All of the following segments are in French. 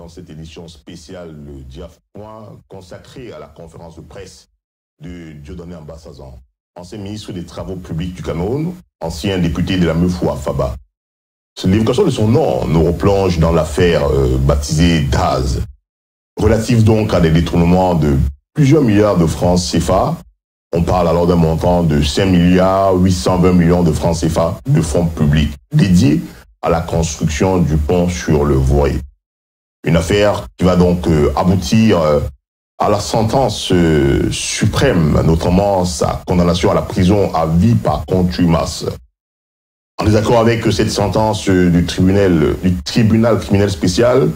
dans cette édition spéciale le Diaf Point consacrée à la conférence de presse de Dieudonné Ambassazan, ancien ministre des Travaux publics du Cameroun, ancien député de la Meufou Faba. L'évocation de son nom nous replonge dans l'affaire baptisée Daz, relative donc à des détournements de plusieurs milliards de francs CFA. On parle alors d'un montant de 5 milliards 820 millions de francs CFA de fonds publics dédiés à la construction du pont sur le Voiré. Une affaire qui va donc aboutir à la sentence suprême, notamment sa condamnation à la prison à vie par contumace. En désaccord avec cette sentence du tribunal criminel spécial,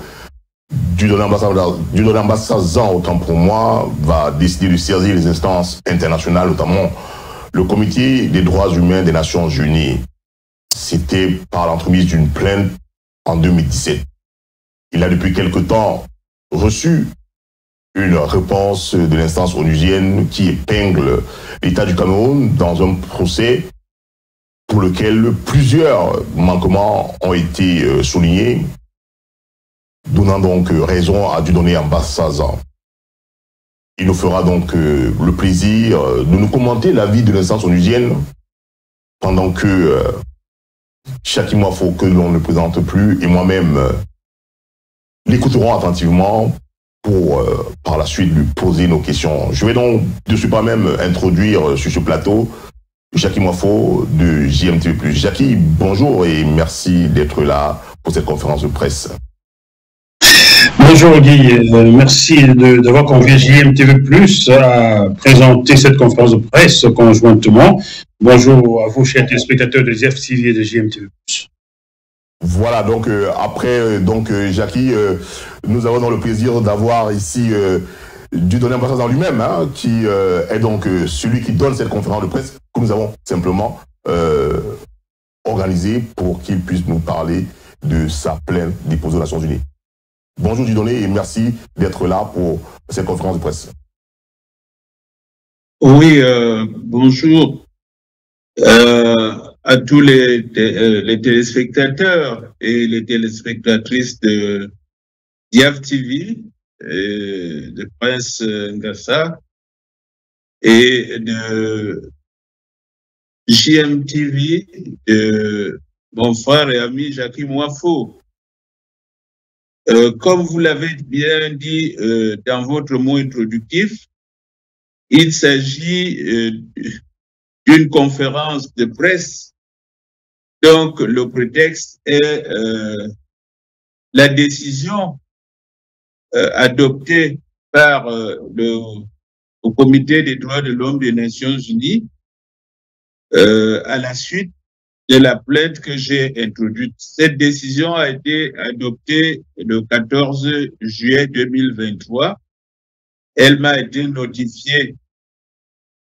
Dieudonné Ambassazan, autant pour moi, va décider de saisir les instances internationales, notamment le Comité des droits humains des Nations Unies. C'était par l'entremise d'une plainte en 2017. Il a depuis quelque temps reçu une réponse de l'instance onusienne qui épingle l'État du Cameroun dans un procès pour lequel plusieurs manquements ont été soulignés, donnant donc raison à Dieudonné Ambassazan. Il nous fera donc le plaisir de nous commenter l'avis de l'instance onusienne pendant que Jackie Mwafo, que l'on ne présente plus, et moi-même l'écouterons attentivement pour par la suite lui poser nos questions. Je vais donc de ce pas même introduire sur ce plateau Jackie Mwafo de JMTV+. Jackie, bonjour et merci d'être là pour cette conférence de presse. Bonjour Guy, merci d'avoir convié JMTV+ à présenter cette conférence de presse conjointement. Bonjour à vous, chers téléspectateurs de Diaf TV et de JMTV+. Voilà, donc après Jackie, nous avons donc le plaisir d'avoir ici Dieudonné Ambassazan lui-même, hein, qui est donc celui qui donne cette conférence de presse que nous avons simplement organisée pour qu'il puisse nous parler de sa plainte déposée aux Nations Unies. Bonjour Dieudonné et merci d'être là pour cette conférence de presse. Oui, bonjour à tous les téléspectateurs et les téléspectatrices de Diaf TV, de Prince Ngassa et de JMTV, de mon frère et ami Jackie Mwafo. Comme vous l'avez bien dit dans votre mot introductif, il s'agit d'une conférence de presse. Donc, le prétexte est la décision adoptée par le Comité des droits de l'homme des Nations Unies à la suite de la plainte que j'ai introduite. Cette décision a été adoptée le 14 juillet 2023. Elle m'a été notifiée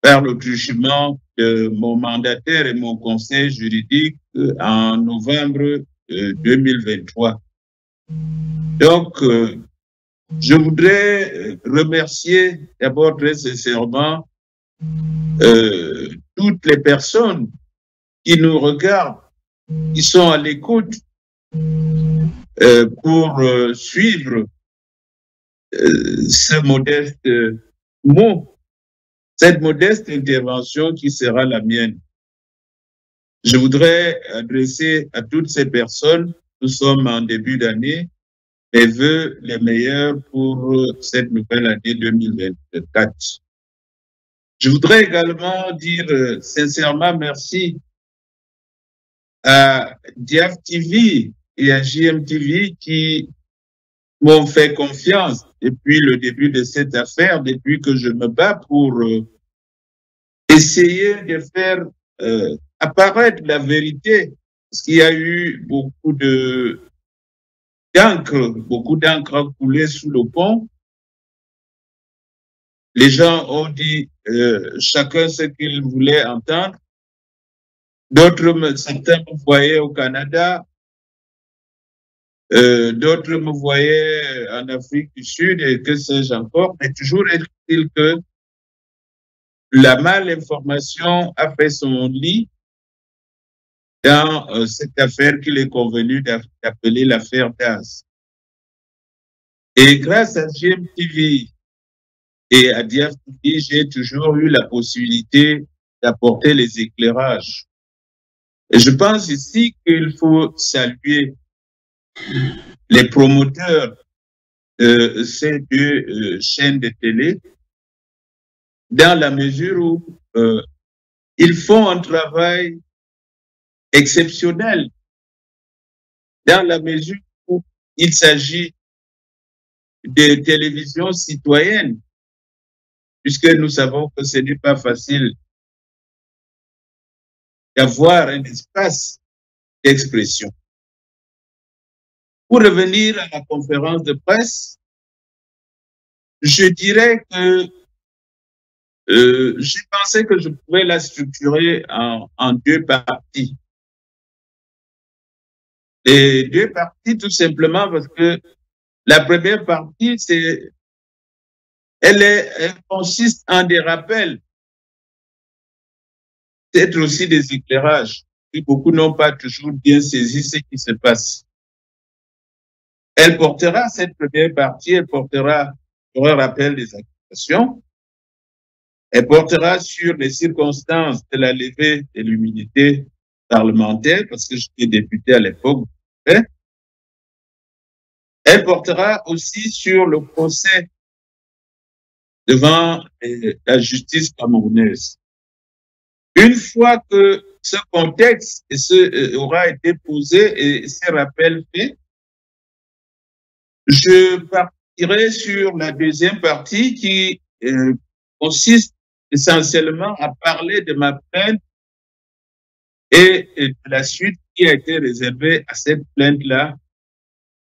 par le truchement de mon mandataire et mon conseil juridique en novembre 2023. Donc, je voudrais remercier d'abord très sincèrement toutes les personnes qui nous regardent, qui sont à l'écoute pour suivre ce modeste mot, cette modeste intervention qui sera la mienne. Je voudrais adresser à toutes ces personnes, nous sommes en début d'année, mes vœux les meilleurs pour cette nouvelle année 2024. Je voudrais également dire sincèrement merci à Diaf TV et à JMTV qui m'ont fait confiance depuis le début de cette affaire, depuis que je me bats pour essayer de faire apparaître la vérité, parce qu'il y a eu beaucoup d'encre a coulé sous le pont. Les gens ont dit chacun ce qu'il voulait entendre. D'autres, certains me voyaient au Canada, d'autres me voyaient en Afrique du Sud et que sais-je encore, mais toujours est-il que la malinformation a fait son lit dans cette affaire qu'il est convenu d'appeler l'affaire Daz. Et grâce à GMTV et à DFTV, j'ai toujours eu la possibilité d'apporter les éclairages. Et je pense ici qu'il faut saluer les promoteurs de ces deux chaînes de télé dans la mesure où ils font un travail exceptionnel, dans la mesure où il s'agit de télévision citoyenne, puisque nous savons que ce n'est pas facile d'avoir un espace d'expression. Pour revenir à la conférence de presse, je dirais que j'ai pensé que je pouvais la structurer en deux parties. Et deux parties tout simplement parce que la première partie, elle consiste en des rappels, peut-être aussi des éclairages. Et beaucoup n'ont pas toujours bien saisi ce qui se passe. Elle portera, cette première partie, elle portera sur un rappel des accusations. Elle portera sur les circonstances de la levée de l'immunité parlementaire, parce que j'étais député à l'époque. Elle portera aussi sur le procès devant la justice camerounaise. Une fois que ce contexte aura été posé et ces rappels faits, je partirai sur la deuxième partie qui consiste essentiellement à parler de ma plainte et de la suite qui a été réservée à cette plainte-là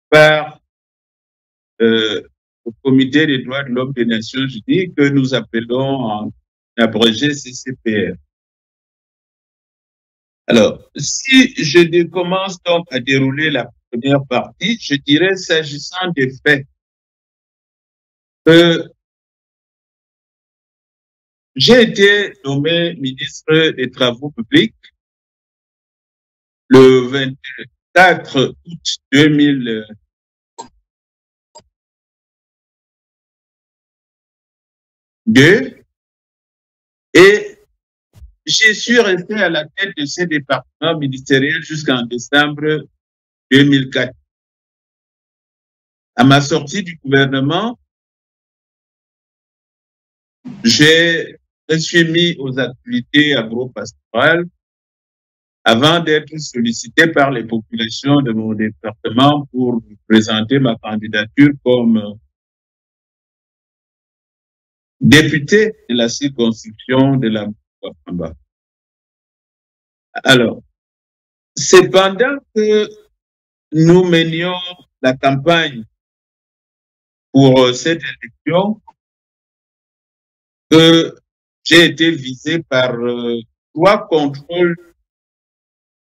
par le Comité des droits de l'homme des Nations Unies que nous appelons en abrégé CCPR. Alors, si je commence donc à dérouler la première partie, je dirais, s'agissant des faits, que j'ai été nommé ministre des Travaux publics le 24 août 2002 et je suis resté à la tête de ce département ministériel jusqu'en décembre 2004. À ma sortie du gouvernement, je me suis mis aux activités agro-pastorales avant d'être sollicité par les populations de mon département pour présenter ma candidature comme député de la circonscription de la Bafamba. Alors, c'est pendant que nous menions la campagne pour cette élection que j'ai été visé par trois contrôles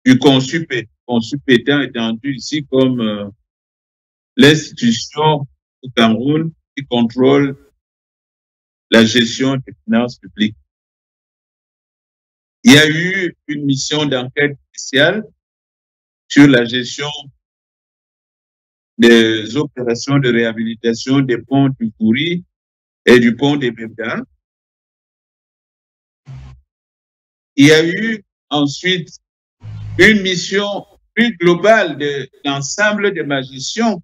du CONSUP. CONSUP étant entendu ici comme l'institution au Cameroun qui contrôle la gestion des finances publiques. Il y a eu une mission d'enquête spéciale sur la gestion des opérations de réhabilitation des ponts du Kouri et du pont des Bébdans. Il y a eu ensuite une mission plus globale de l'ensemble de ma gestion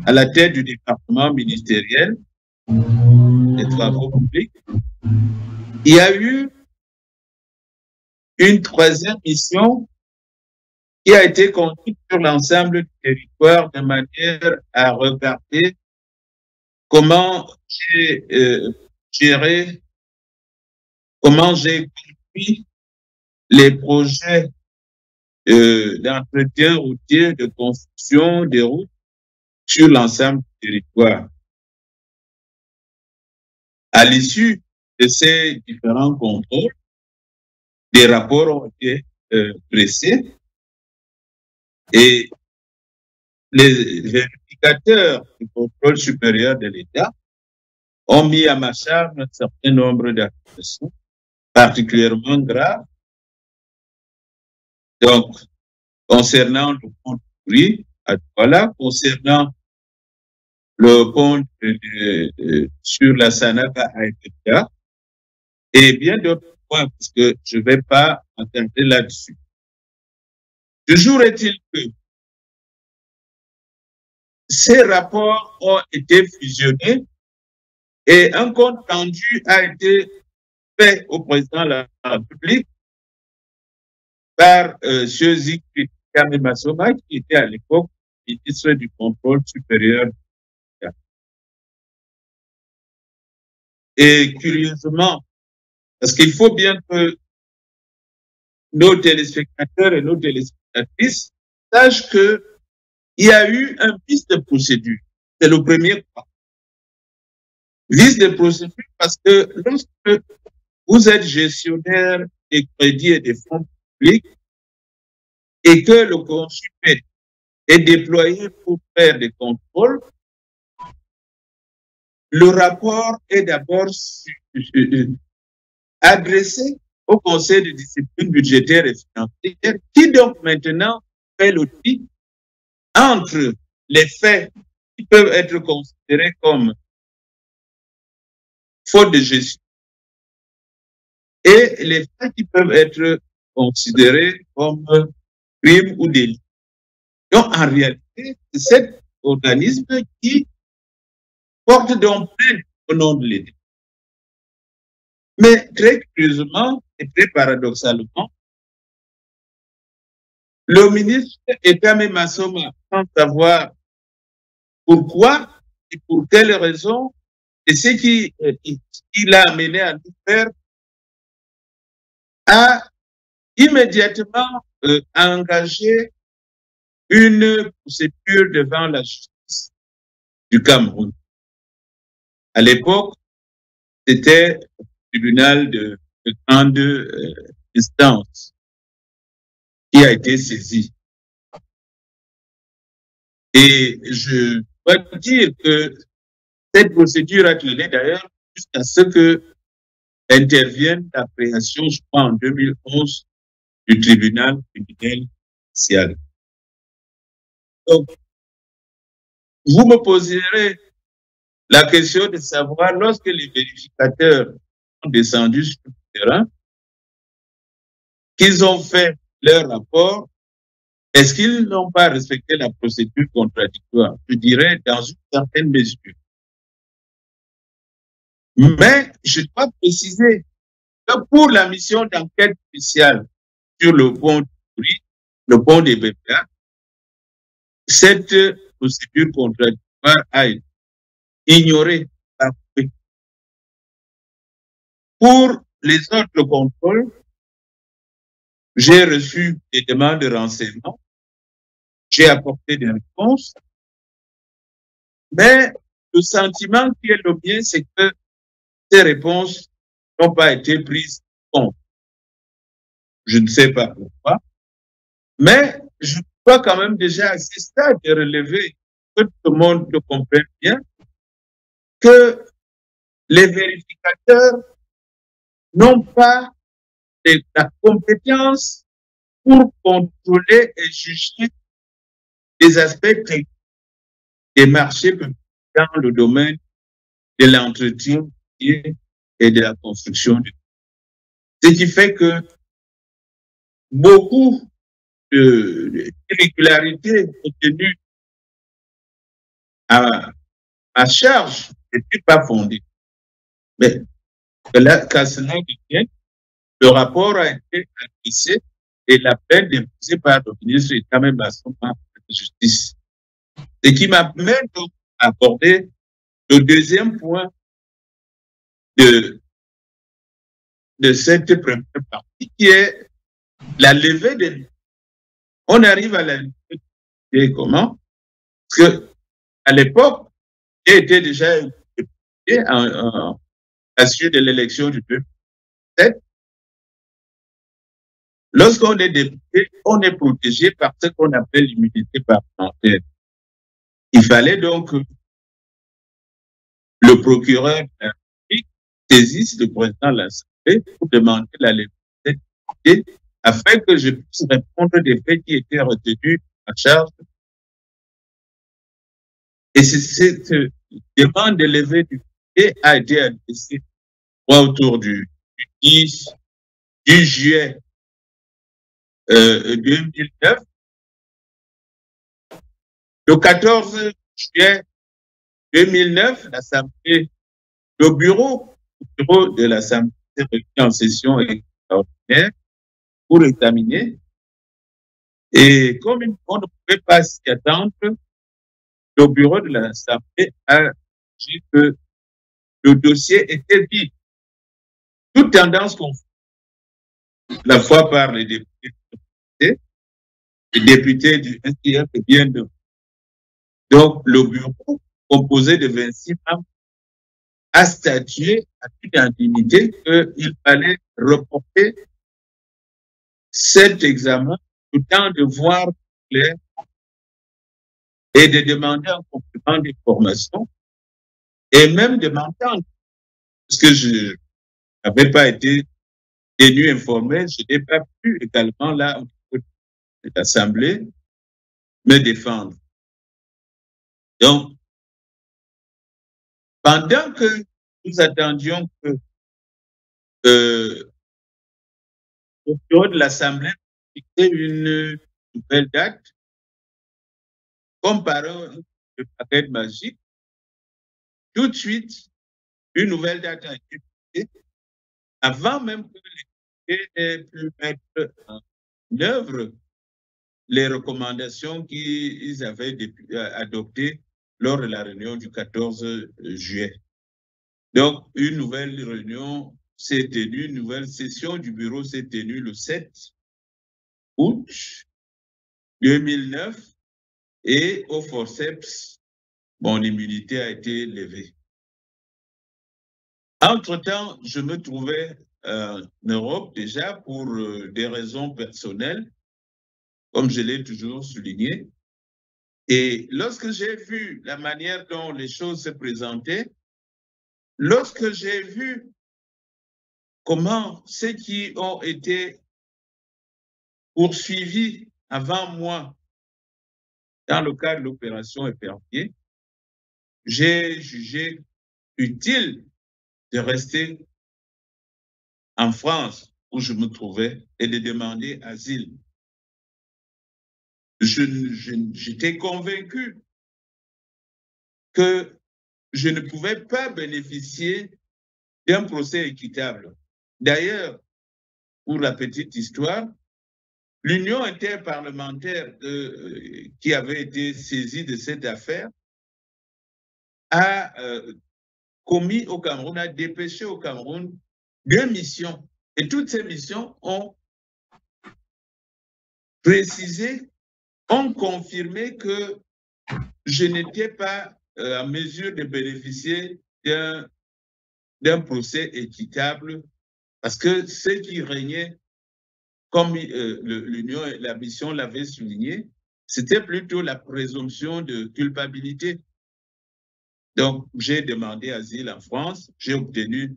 à la tête du département ministériel des travaux publics. Il y a eu une troisième mission qui a été conduite sur l'ensemble du territoire de manière à regarder comment j'ai géré, comment j'ai construit les projets d'entretien routier, de construction des routes sur l'ensemble du territoire. À l'issue de ces différents contrôles, des rapports ont été dressés et les vérificateurs du contrôle supérieur de l'État ont mis à ma charge un certain nombre d'accusations particulièrement graves. Donc, concernant le pont de Kouri à Douala, concernant le pont sur la Sanaba à Ethiopia et bien d'autres points, parce que je ne vais pas m'attarder là-dessus. Toujours est-il que ces rapports ont été fusionnés et un compte rendu a été fait au président de la République par Zikri Masoma, qui était à l'époque ministre du contrôle supérieur. Et curieusement, parce qu'il faut bien que nos téléspectateurs et nos téléspectatrices sachent qu'il y a eu un vice de procédure. C'est le premier point. Vice de procédure parce que lorsque vous êtes gestionnaire des crédits et des fonds publics et que le consulat est déployé pour faire des contrôles, le rapport est d'abord adressé au Conseil de discipline budgétaire et financière, qui donc maintenant fait le tri entre les faits qui peuvent être considérés comme faute de gestion et les faits qui peuvent être considérés comme crime ou délit. Donc, en réalité, c'est cet organisme qui porte donc plainte au nom de l'État. Mais très curieusement et très paradoxalement, le ministre Etame Masoma, sans savoir pourquoi et pour quelles raisons, et ce qui l'a amené à nous faire, a immédiatement engagé une procédure devant la justice du Cameroun. À l'époque, c'était le tribunal de grande instance qui a été saisi. Et je dois dire que cette procédure a duré d'ailleurs jusqu'à ce que intervienne la création, je crois, en 2011, du tribunal criminel spécial. Donc, vous me poserez la question de savoir, lorsque les vérificateurs sont descendus sur le terrain, qu'ils ont fait leur rapport, est-ce qu'ils n'ont pas respecté la procédure contradictoire? Je dirais dans une certaine mesure. Mais je dois préciser que pour la mission d'enquête spéciale sur le pont de Kouri, le pont des BPA, cette procédure contradictoire a été ignorée. Pour les autres contrôles, j'ai reçu des demandes de renseignements, j'ai apporté des réponses, mais le sentiment qui est le mien, c'est que ces réponses n'ont pas été prises en compte. Je ne sais pas pourquoi, mais je dois quand même déjà à ce stade de relever que tout le monde le comprenne bien, que les vérificateurs n'ont pas la compétence pour contrôler et juger les aspects techniques des marchés publics dans le domaine de l'entretien et de la construction. Ce qui fait que beaucoup d'irrégularités obtenues à charge n'étaient pas fondées. Mais là, qu'à cela devienne, le rapport a été adressé et la peine déposée par le ministre est quand même à son de justice. Ce qui m'amène donc à aborder le deuxième point de cette première partie, qui est la levée des... On arrive à la levée des comment? Parce que à l'époque, j'ai été déjà député à la suite de l'élection du 2007. Lorsqu'on est député, on est protégé par ce qu'on appelle l'immunité parlementaire. Il fallait donc que le procureur de la République saisisse le président de l'Assemblée pour demander la levée de l'immunité afin que je puisse répondre des faits qui étaient retenus à charge Et cette demande de levée d'immunité a été adressée autour du 10 juillet 2009. Le 14 juillet 2009, l'Assemblée, le bureau de l'Assemblée s'est réuni en session extraordinaire pour examiner. Et comme on ne pouvait pas s'y attendre, le bureau de l'Assemblée a dit que le dossier était vide. Toute tendance confondue, la fois par les députés du STF et bien de. Donc, le bureau, composé de 26 membres, a statué à l'unanimité qu'il fallait reporter cet examen, le temps de voir clair et de demander un complément d'information et même de m'entendre. Parce que je n'avais pas été tenu informé, je n'ai pas pu également, là, au niveau de l'Assemblée, me défendre. Donc, pendant que nous attendions que au bureau de l'Assemblée fixait une nouvelle date, comme par un paquet magique, tout de suite, une nouvelle date a été fixée, avant même que les députés aient pu mettre en œuvre les recommandations qu'ils avaient adoptées lors de la réunion du 14 juillet. Donc, une nouvelle réunion s'est tenue, une nouvelle session du bureau s'est tenue le 7 août 2009 et au forceps, mon immunité a été levée. Entre-temps, je me trouvais en Europe déjà pour des raisons personnelles, comme je l'ai toujours souligné. Et lorsque j'ai vu la manière dont les choses se présentaient, lorsque j'ai vu comment ceux qui ont été poursuivis avant moi dans le cadre de l'opération Épervier, j'ai jugé utile de rester en France où je me trouvais et de demander asile. J'étais convaincu que je ne pouvais pas bénéficier d'un procès équitable. D'ailleurs, pour la petite histoire, l'Union interparlementaire qui avait été saisie de cette affaire a commis au Cameroun, a dépêché au Cameroun 2 missions. Et toutes ces missions ont précisé, ont confirmé que je n'étais pas en mesure de bénéficier d'un procès équitable parce que ce qui régnait, comme l'Union, la mission l'avait souligné, c'était plutôt la présomption de culpabilité. Donc, j'ai demandé asile en France, j'ai obtenu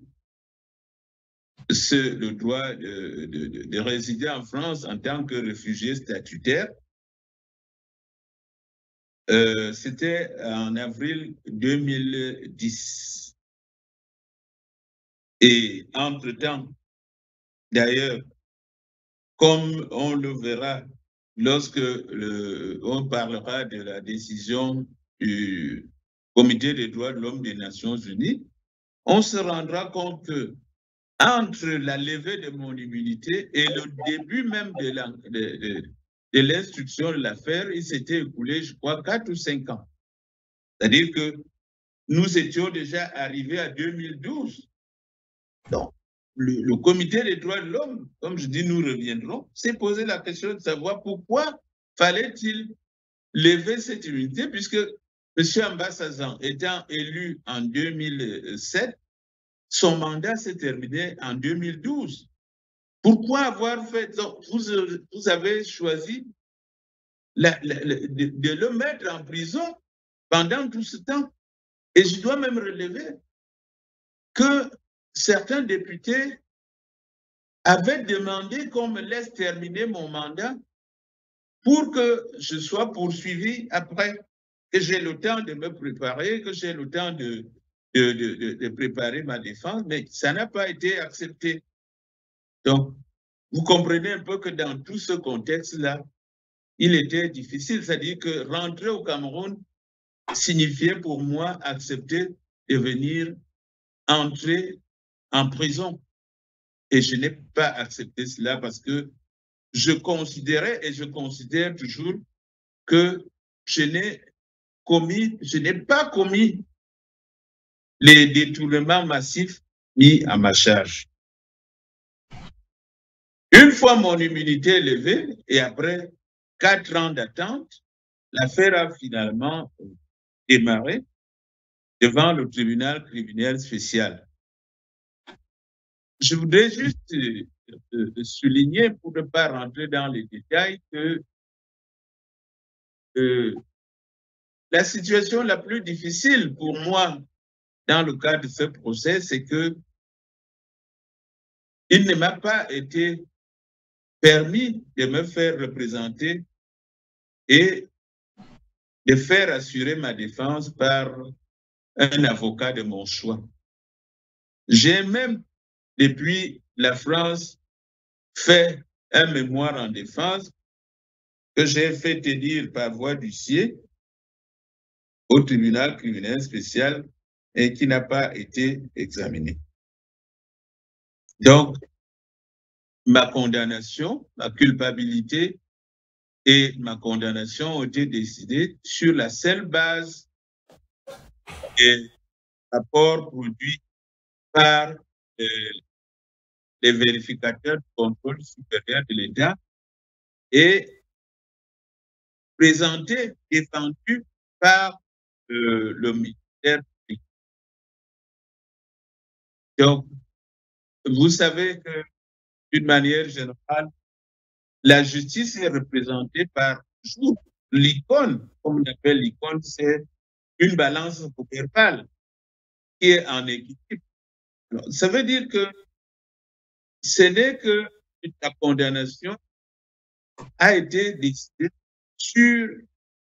le droit de résider en France en tant que réfugié statutaire. C'était en avril 2010. Et entre-temps, d'ailleurs, comme on le verra lorsque on parlera de la décision du Comité des droits de l'homme des Nations Unies, on se rendra compte que entre la levée de mon immunité et le début même de l'instruction de l'affaire, il s'était écoulé, je crois, 4 ou 5 ans. C'est-à-dire que nous étions déjà arrivés à 2012. Donc, le Comité des droits de l'homme, comme je dis, nous reviendrons, s'est posé la question de savoir pourquoi fallait-il lever cette immunité, puisque M. Ambassa étant élu en 2007, son mandat s'est terminé en 2012. Pourquoi avoir fait... Donc, vous avez choisi de le mettre en prison pendant tout ce temps. Et je dois même relever que certains députés avaient demandé qu'on me laisse terminer mon mandat pour que je sois poursuivi après, que j'ai le temps de me préparer, que j'ai le temps de préparer ma défense, mais ça n'a pas été accepté. Donc, vous comprenez un peu que dans tout ce contexte-là, il était difficile, c'est-à-dire que rentrer au Cameroun signifiait pour moi accepter de venir entrer en prison. Et je n'ai pas accepté cela parce que je considérais et je considère toujours que je n'ai pas commis les détournements massifs mis à ma charge. Une fois mon immunité levée et après 4 ans d'attente, l'affaire a finalement démarré devant le tribunal criminel spécial. Je voudrais juste souligner, pour ne pas rentrer dans les détails, que la situation la plus difficile pour moi dans le cadre de ce procès, c'est que il ne m'a pas été permis de me faire représenter et de faire assurer ma défense par un avocat de mon choix. J'ai même, depuis la France, fait un mémoire en défense que j'ai fait tenir par voie d'huissier au tribunal criminel spécial et qui n'a pas été examiné. Donc, ma condamnation, ma culpabilité et ma condamnation ont été décidées sur la seule base des rapports produits par les vérificateurs du contrôle supérieur de l'État et présentés, défendus par le ministère public. Donc, vous savez que d'une manière générale, la justice est représentée par l'icône, comme on appelle l'icône, c'est une balance verbale qui est en équilibre. Alors, ça veut dire que ce n'est que la condamnation a été décidée sur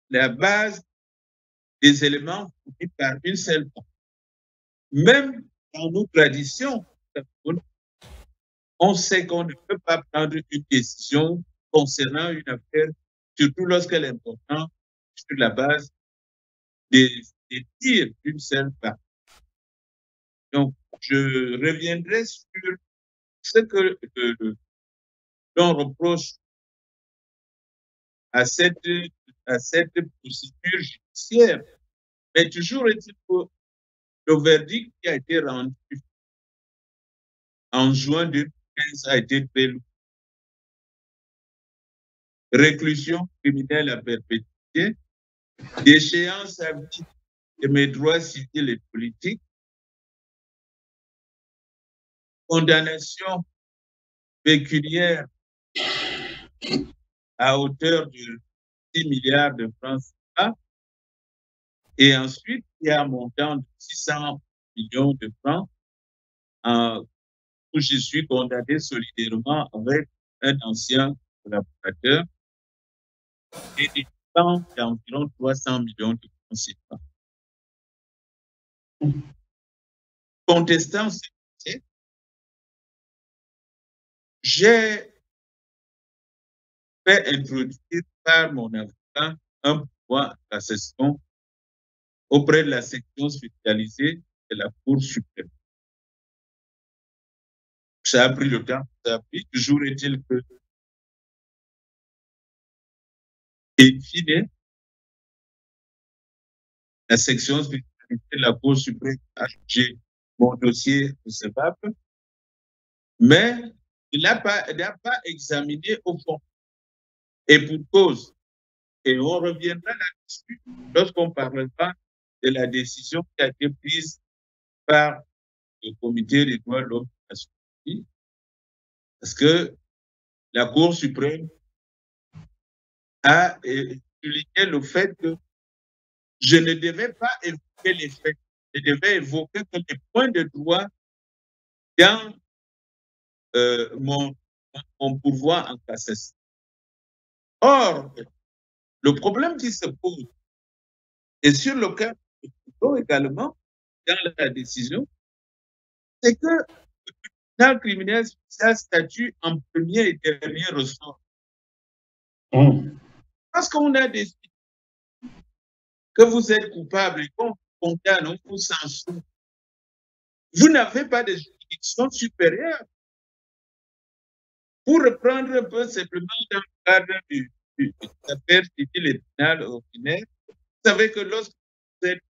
la base des éléments fournis par une seule part. Même dans nos traditions, on sait qu'on ne peut pas prendre une décision concernant une affaire, surtout lorsqu'elle est importante, sur la base des tirs d'une seule part. Donc, je reviendrai sur ce que l'on reproche à cette procédure judiciaire. Mais toujours est-il que le verdict qui a été rendu en juin 2015 a été très lourd. Réclusion criminelle à perpétuité, déchéance à vie de mes droits civils et politiques, condamnation pécuniaire à hauteur de 10 milliards de francs CFA, et ensuite il y a un montant de 600 millions de francs où je suis condamné solidairement avec un ancien collaborateur et des montants d'environ 300 millions de francs CFA. Contestant ce procès, j'ai fait introduire par mon avocat un pouvoir d'accession auprès de la section spécialisée de la Cour suprême. Ça a pris le temps, ça a pris. Toujours est-il que, in fine, la section spécialisée de la Cour suprême a jugé mon dossier recevable, mais il n'a pas examiné au fond. Et pour cause. Et on reviendra là-dessus lorsqu'on parlera de la décision qui a été prise par le Comité des droits de l'homme de la Nations. Parce que la Cour suprême a souligné le fait que je ne devais pas évoquer les faits, je devais évoquer que les points de droit dans mon pourvoi en cassation. Or, le problème qui se pose, Et sur le cas également, dans la décision, c'est que le tribunal criminel spécial statue en premier et dernier ressort. Parce qu'on a décidé que vous êtes coupable et qu'on vous condamne, on vous censure, vous n'avez pas de juridiction supérieure. Pour reprendre un peu simplement dans le cadre de l'affaire civile et pénale ordinaire, vous savez que lorsque vous êtes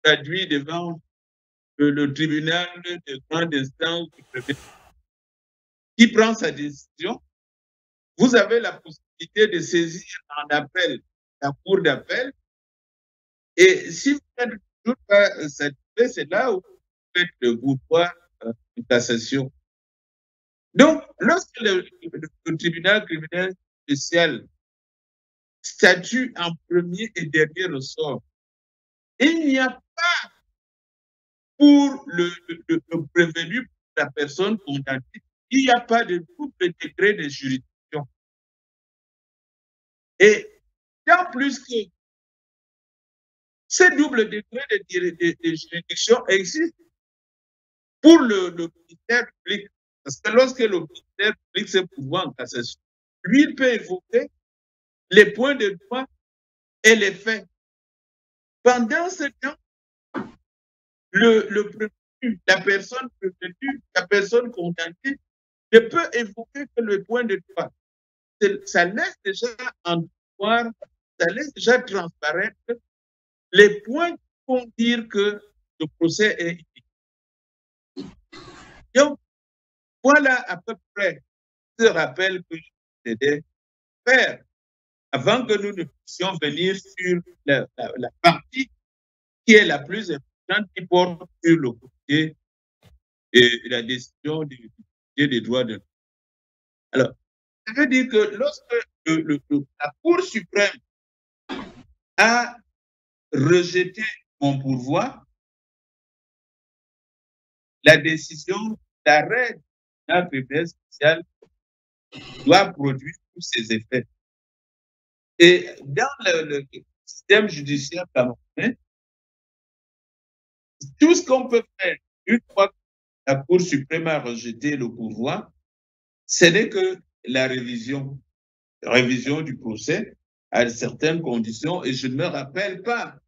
traduit devant le tribunal de grande instance qui prend sa décision, vous avez la possibilité de saisir en appel la cour d'appel. Et si vous n'êtes toujours pas satisfait, c'est là où vous faites le pourvoi de cassation. Donc, lorsque le tribunal criminel spécial statue en premier et dernier ressort, il n'y a pas pour le prévenu, pour la personne condamnée, il n'y a pas de double degré de juridiction. Et en plus que ce double degré de juridiction existe pour le ministère public. Parce que lorsque le ministère public se pourvoit en cassation, lui, il peut évoquer les points de droit et les faits. Pendant ce temps, le prévenu, la personne prévenue, la personne condamnée, ne peut évoquer que le point de droit. Ça laisse déjà entrevoir, ça laisse déjà transparaître les points qui font dire que le procès est inutile. Donc, voilà à peu près ce rappel que je devais faire avant que nous ne puissions venir sur la partie qui est la plus importante, qui porte sur le côté de la décision du côté des droits de l'homme. Alors, ça veut dire que lorsque la Cour suprême a rejeté mon pourvoi, la décision d'arrêt d'un tribunal spécial doit produire tous ses effets. Et dans le système judiciaire camerounais, tout ce qu'on peut faire une fois que la Cour suprême a rejeté le pourvoi, ce n'est que la révision du procès à certaines conditions. Et je ne me rappelle pas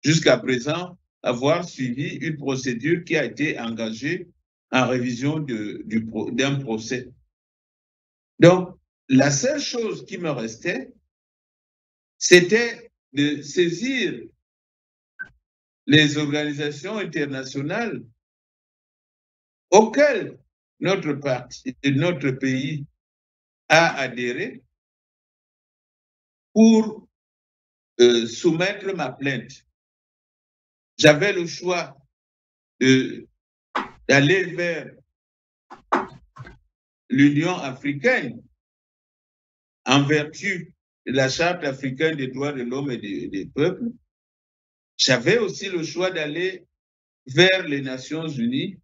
jusqu'à présent avoir suivi une procédure qui a été engagée en révision d'un procès. Donc, la seule chose qui me restait, c'était de saisir les organisations internationales auxquelles notre pays a adhéré pour soumettre ma plainte. J'avais le choix d'aller vers l'Union africaine en vertu de la Charte africaine des droits de l'homme et des peuples. J'avais aussi le choix d'aller vers les Nations unies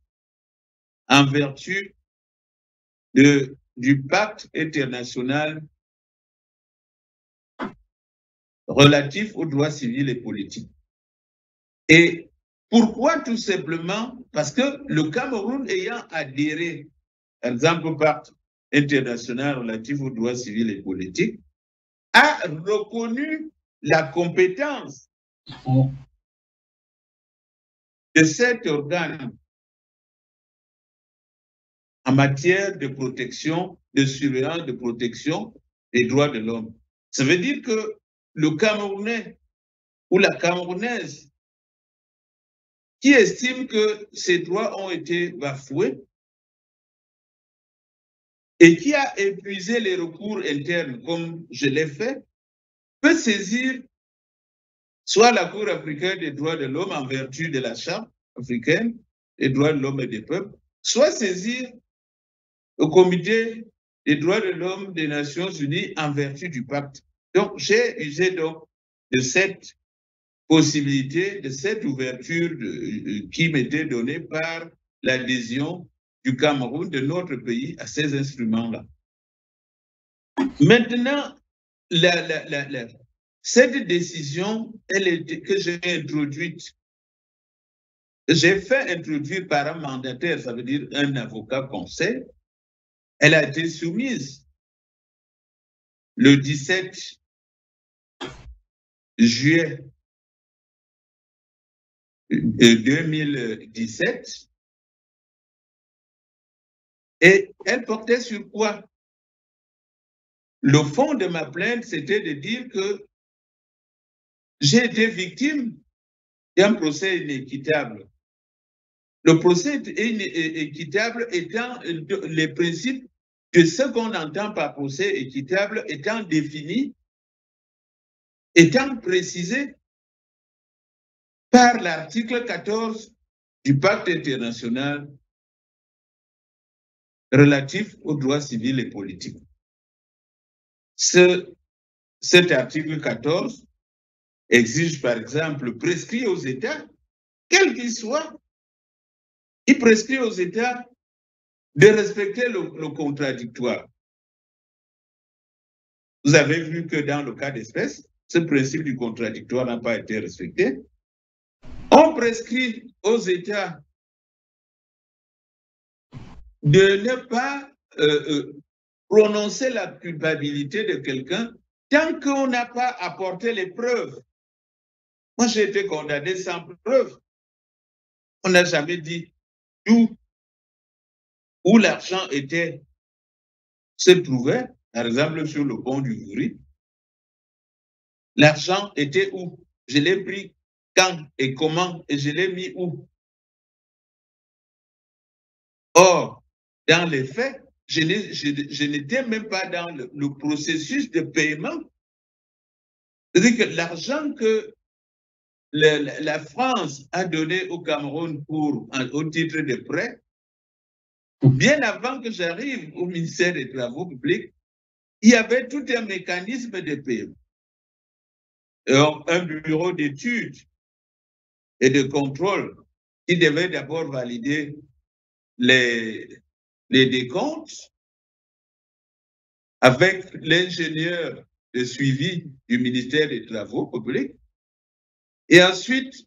en vertu du pacte international relatif aux droits civils et politiques. Et pourquoi? Tout simplement parce que le Cameroun ayant adhéré, par exemple, au pacte international relatif aux droits civils et politiques, a reconnu la compétence de cet organe en matière de protection, de surveillance, de protection des droits de l'homme. Ça veut dire que le Camerounais ou la Camerounaise qui estime que ses droits ont été bafoués et qui a épuisé les recours internes, comme je l'ai fait, peut saisir soit la Cour africaine des droits de l'homme en vertu de la Charte africaine des droits de l'homme et des peuples, soit saisir le Comité des droits de l'homme des Nations unies en vertu du pacte. Donc, j'ai usé donc de cette possibilité, de cette ouverture qui m'était donnée par l'adhésion du Cameroun, de notre pays, à ces instruments-là. Maintenant, Cette décision, que j'ai introduite, j'ai fait introduire par un mandataire, ça veut dire un avocat conseil, elle a été soumise le 17 juillet 2017 et elle portait sur quoi? Le fond de ma plainte, c'était de dire que j'ai été victime d'un procès inéquitable. Le procès équitable étant les principes de ce qu'on entend par procès équitable étant définis, étant précisés par l'article 14 du Pacte international relatif aux droits civils et politiques. Cet article 14 exige, par exemple, prescrit aux États, quels qu'ils soient, il prescrit aux États de respecter le contradictoire. Vous avez vu que dans le cas d'espèce, ce principe du contradictoire n'a pas été respecté. On prescrit aux États de ne pas prononcer la culpabilité de quelqu'un tant qu'on n'a pas apporté les preuves. Moi, j'ai été condamné sans preuve. On n'a jamais dit où l'argent se trouvait, par exemple sur le pont du Goury. L'argent était où? Je l'ai pris quand et comment et je l'ai mis où? Or, dans les faits, je n'étais même pas dans le processus de paiement. C'est-à-dire que l'argent que la France a donné au Cameroun au titre de prêt, bien avant que j'arrive au ministère des Travaux publics, il y avait tout un mécanisme de paiement. Un bureau d'études et de contrôle qui devait d'abord valider les décomptes avec l'ingénieur de suivi du ministère des Travaux publics. Et ensuite,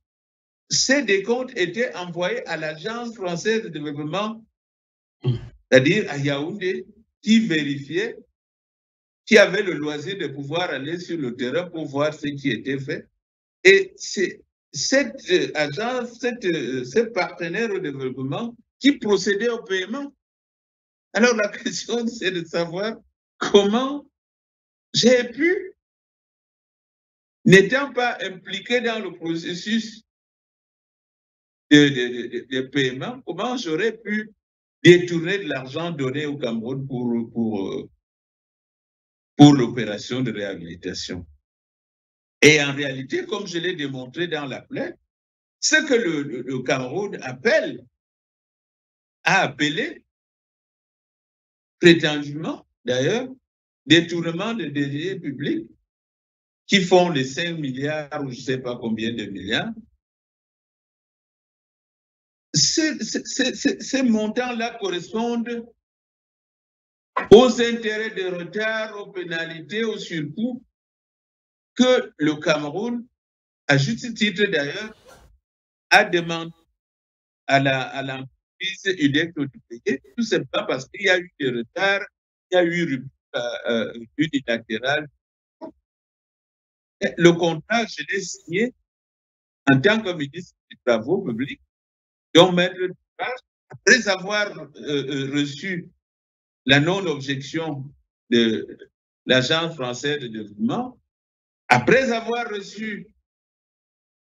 ces décomptes étaient envoyés à l'Agence française de développement, c'est-à-dire à Yaoundé, qui vérifiait, qui avait le loisir de pouvoir aller sur le terrain pour voir ce qui était fait. Et c'est cette agence, ce partenaire au développement qui procédait au paiement. Alors la question, c'est de savoir comment j'ai pu, n'étant pas impliqué dans le processus de paiement, comment j'aurais pu détourner de l'argent donné au Cameroun pour l'opération de réhabilitation. Et en réalité, comme je l'ai démontré dans la plainte, ce que le Cameroun a appelé, prétendument d'ailleurs, détournement de deniers publics qui font les 5 milliards ou je ne sais pas combien de milliards. Ces montants-là correspondent aux intérêts de retard, aux pénalités, aux surcoûts que le Cameroun, à juste titre d'ailleurs, a demandé à l'entreprise UDEC de payer, tout simplement parce qu'il y a eu des retards, il y a eu unilatéral. Le contrat, je l'ai signé en tant que ministre des Travaux publics, donc maître d'ouvrage, après avoir reçu la non-objection de l'Agence française de développement, après avoir reçu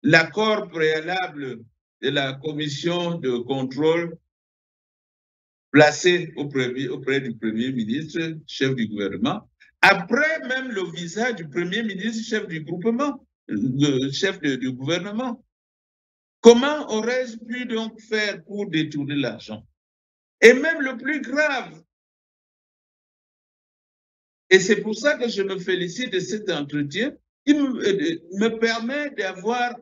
l'accord préalable de la commission de contrôle placée auprès du Premier ministre, chef du gouvernement, après même le visa du Premier ministre, chef du groupement, chef du gouvernement. Comment aurais-je pu donc faire pour détourner l'argent? Et même le plus grave, et c'est pour ça que je me félicite de cet entretien, qui me permet d'avoir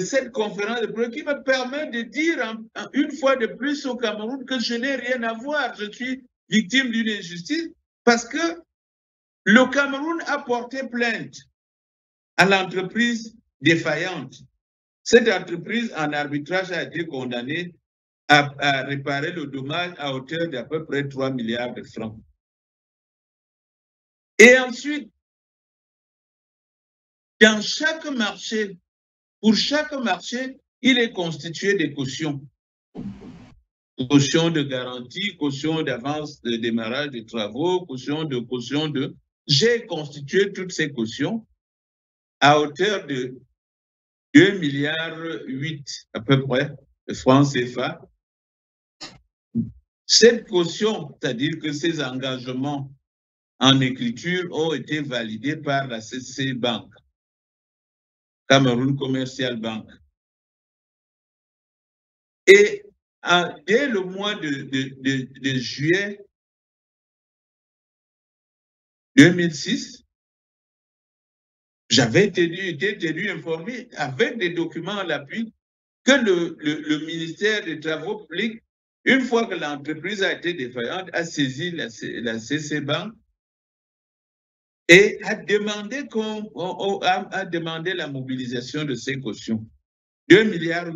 cette conférence de presse, qui me permet de dire une fois de plus au Cameroun que je n'ai rien à voir, je suis victime d'une injustice, parce que le Cameroun a porté plainte à l'entreprise défaillante. Cette entreprise en arbitrage a été condamnée à réparer le dommage à hauteur d'à peu près 3 milliards de francs. Et ensuite, dans chaque marché, pour chaque marché, il est constitué de cautions. Caution de garantie, caution d'avance de démarrage des travaux, caution de... J'ai constitué toutes ces cautions à hauteur de 2,8 milliards à peu près de francs CFA. Cette caution, c'est-à-dire que ces engagements en écriture ont été validés par la CC Bank, Cameroun Commercial Bank. Et dès le mois de juillet 2006, j'avais été tenu informé avec des documents à l'appui que le ministère des Travaux publics, une fois que l'entreprise a été défaillante, a saisi la CC Bank et a demandé la mobilisation de ces cautions. 2,8 milliards.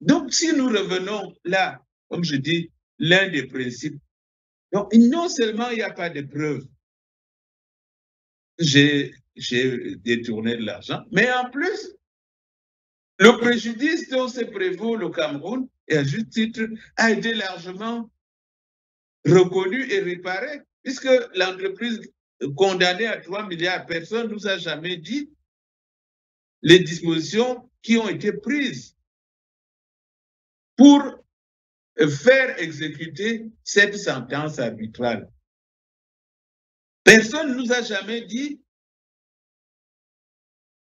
Donc, si nous revenons là, comme je dis, l'un des principes, donc non seulement il n'y a pas de preuves, j'ai détourné de l'argent, mais en plus, le préjudice dont se prévaut le Cameroun, et à juste titre, a été largement reconnu et réparé, puisque l'entreprise condamnée à 3 milliards, personne ne nous a jamais dit les dispositions qui ont été prises pour faire exécuter cette sentence arbitrale. Personne ne nous a jamais dit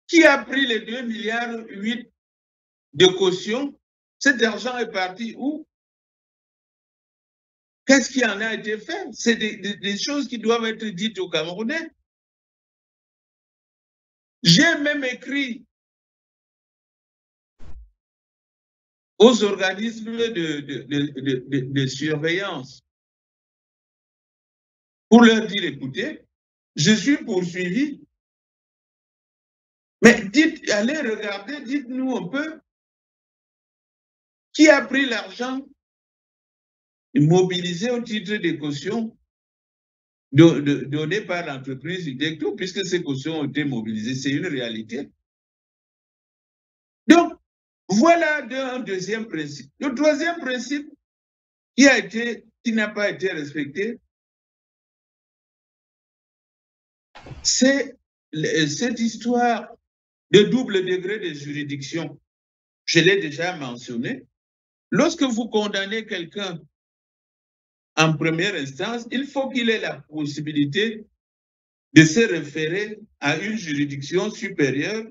qui a pris les 2,8 milliards de caution. Cet argent est parti où? Qu'est-ce qui en a été fait? C'est des choses qui doivent être dites aux Camerounais. J'ai même écrit aux organismes de surveillance pour leur dire, écoutez, je suis poursuivi, mais allez regarder, dites-nous un peu qui a pris l'argent mobilisé au titre des cautions données par l'entreprise Udecto, puisque ces cautions ont été mobilisées, c'est une réalité. Donc, voilà un deuxième principe. Le troisième principe qui n'a pas été respecté, c'est cette histoire de double degré de juridiction. Je l'ai déjà mentionné. Lorsque vous condamnez quelqu'un en première instance, il faut qu'il ait la possibilité de se référer à une juridiction supérieure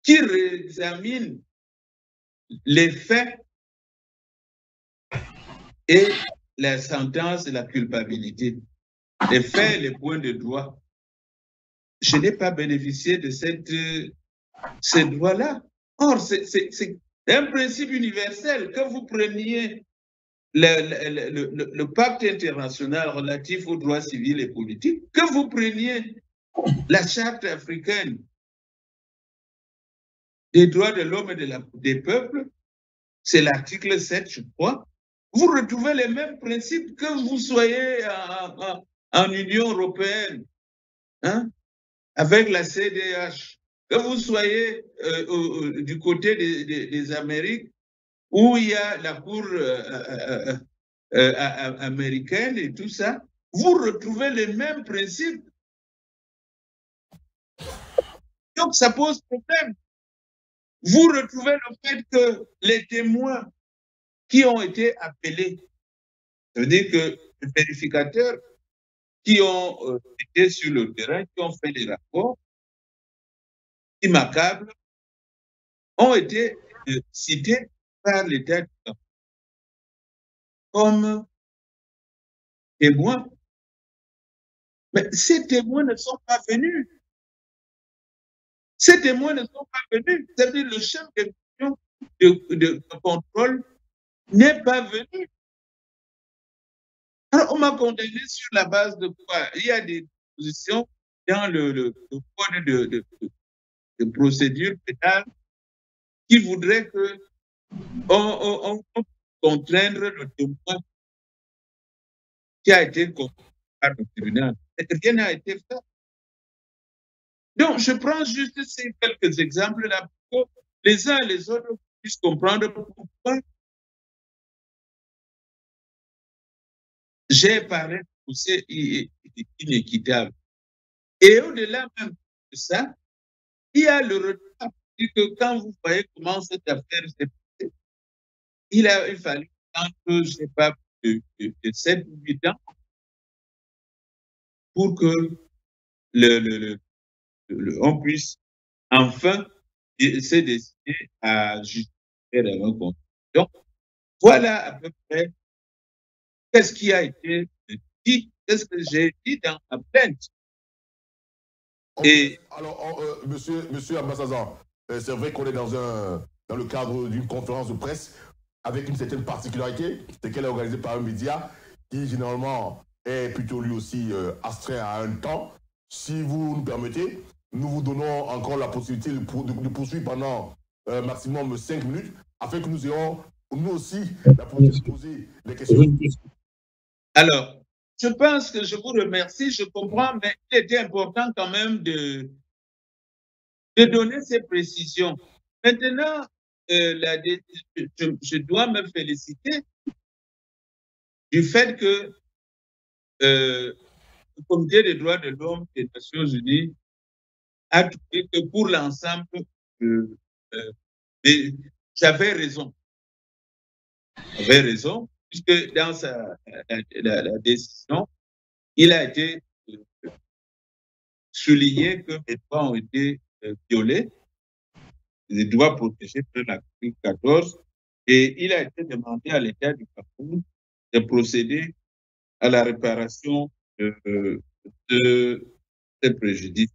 qui réexamine les faits et la sentence et la culpabilité. Les faits et les points de droit. Je n'ai pas bénéficié de ces droits-là. Or, c'est un principe universel. Que vous preniez le pacte international relatif aux droits civils et politiques, que vous preniez la charte africaine des droits de l'homme et des peuples, c'est l'article 7, je crois, vous retrouvez les mêmes principes que vous soyez en Union européenne, hein, avec la CDH, que vous soyez du côté des Amériques, où il y a la Cour américaine et tout ça, vous retrouvez les mêmes principes. Donc, ça pose problème. Vous retrouvez le fait que les témoins qui ont été appelés, ça veut dire que les vérificateurs qui ont été sur le terrain, qui ont fait des rapports immanquables, ont été cités par l'État comme témoins. Mais ces témoins ne sont pas venus. Ces témoins ne sont pas venus. C'est-à-dire le chef de mission de contrôle n'est pas venu. Alors, on m'a condamné sur la base de quoi? Il y a des dispositions dans le code de procédure pénale qui voudrait que on contraindre le témoin qui a été condamné par le tribunal. Rien n'a été fait. Donc, je prends juste ces quelques exemples-là pour que les uns et les autres puissent comprendre pourquoi j'ai parlé de procès inéquitable. Et au-delà même de ça, il y a le retard. Que quand vous voyez comment cette affaire s'est passée, il fallu entre, je ne sais pas, de 7 ou 8 ans pour que on puisse enfin se décider à justifier la rencontre. Donc, voilà à peu près qu'est-ce qui a été dit, qu'est-ce que j'ai dit dans ma plainte. Et alors, monsieur Ambassadeur, c'est vrai qu'on est dans le cadre d'une conférence de presse avec une certaine particularité, c'est qu'elle est organisée par un média qui généralement est plutôt lui aussi astreint à un temps. Si vous nous permettez, nous vous donnons encore la possibilité de poursuivre pendant maximum 5 minutes afin que nous ayons nous aussi la possibilité de poser des questions. Alors, je pense que je vous remercie, je comprends, mais il était important quand même de donner ces précisions. Maintenant, je dois me féliciter du fait que le Comité des droits de l'homme des Nations Unies a trouvé que pour l'ensemble, j'avais raison. J'avais raison, puisque dans la décision, il a été souligné que mes droits ont été violés, les droits protégés par l'article 14, et il a été demandé à l'État du Cameroun de procéder à la réparation de ces préjudices.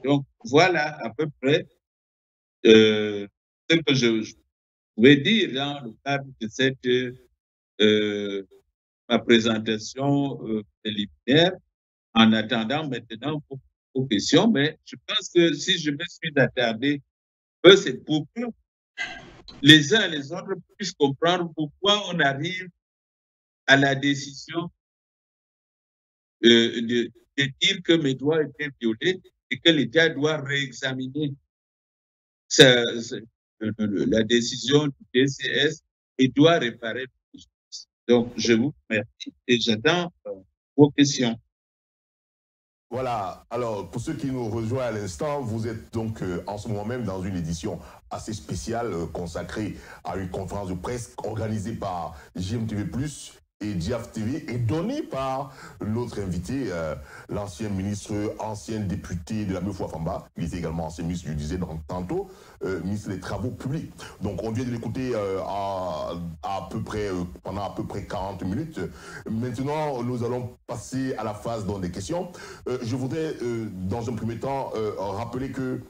Donc, voilà à peu près ce que je pouvais dire dans le cadre de cette ma présentation préliminaire, en attendant maintenant vos questions. Mais je pense que si je me suis attardé, c'est pour que les uns et les autres puissent comprendre pourquoi on arrive à la décision de dire que mes droits étaient violés et que l'État doit réexaminer la décision du DCS et doit réparer. Donc, je vous remercie et j'attends vos questions. Voilà, alors pour ceux qui nous rejoignent à l'instant, vous êtes donc en ce moment même dans une édition assez spéciale consacrée à une conférence de presse organisée par GMTV+, et Diaf TV, et donnée par notre invité, l'ancien ministre, ancien député de la Meufou Famba. Il était également ancien ministre, je disais tantôt, ministre des Travaux publics. Donc on vient de l'écouter pendant à peu près 40 minutes. Maintenant, nous allons passer à la phase des questions. Je voudrais, dans un premier temps, rappeler que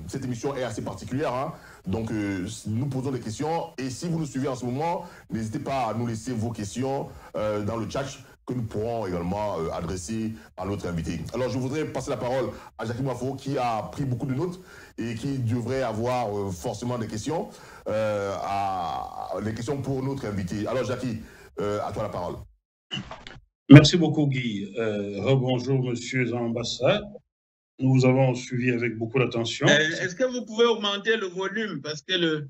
cette émission est assez particulière, hein. Donc nous posons des questions et si vous nous suivez en ce moment, n'hésitez pas à nous laisser vos questions dans le chat que nous pourrons également adresser à notre invité. Alors je voudrais passer la parole à Jackie Mafo qui a pris beaucoup de notes et qui devrait avoir forcément des questions, des questions pour notre invité. Alors Jackie, à toi la parole. Merci beaucoup Guy. Rebonjour monsieur l'ambassadeur. Nous avons suivi avec beaucoup d'attention. Est-ce que vous pouvez augmenter le volume parce que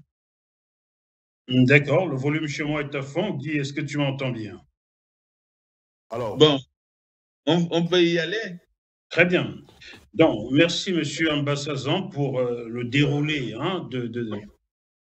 D'accord, le volume chez moi est à fond. Guy, est-ce que tu m'entends bien? Alors. Bon, on peut y aller. Très bien. Donc, merci monsieur Ambassadeur pour le déroulé hein,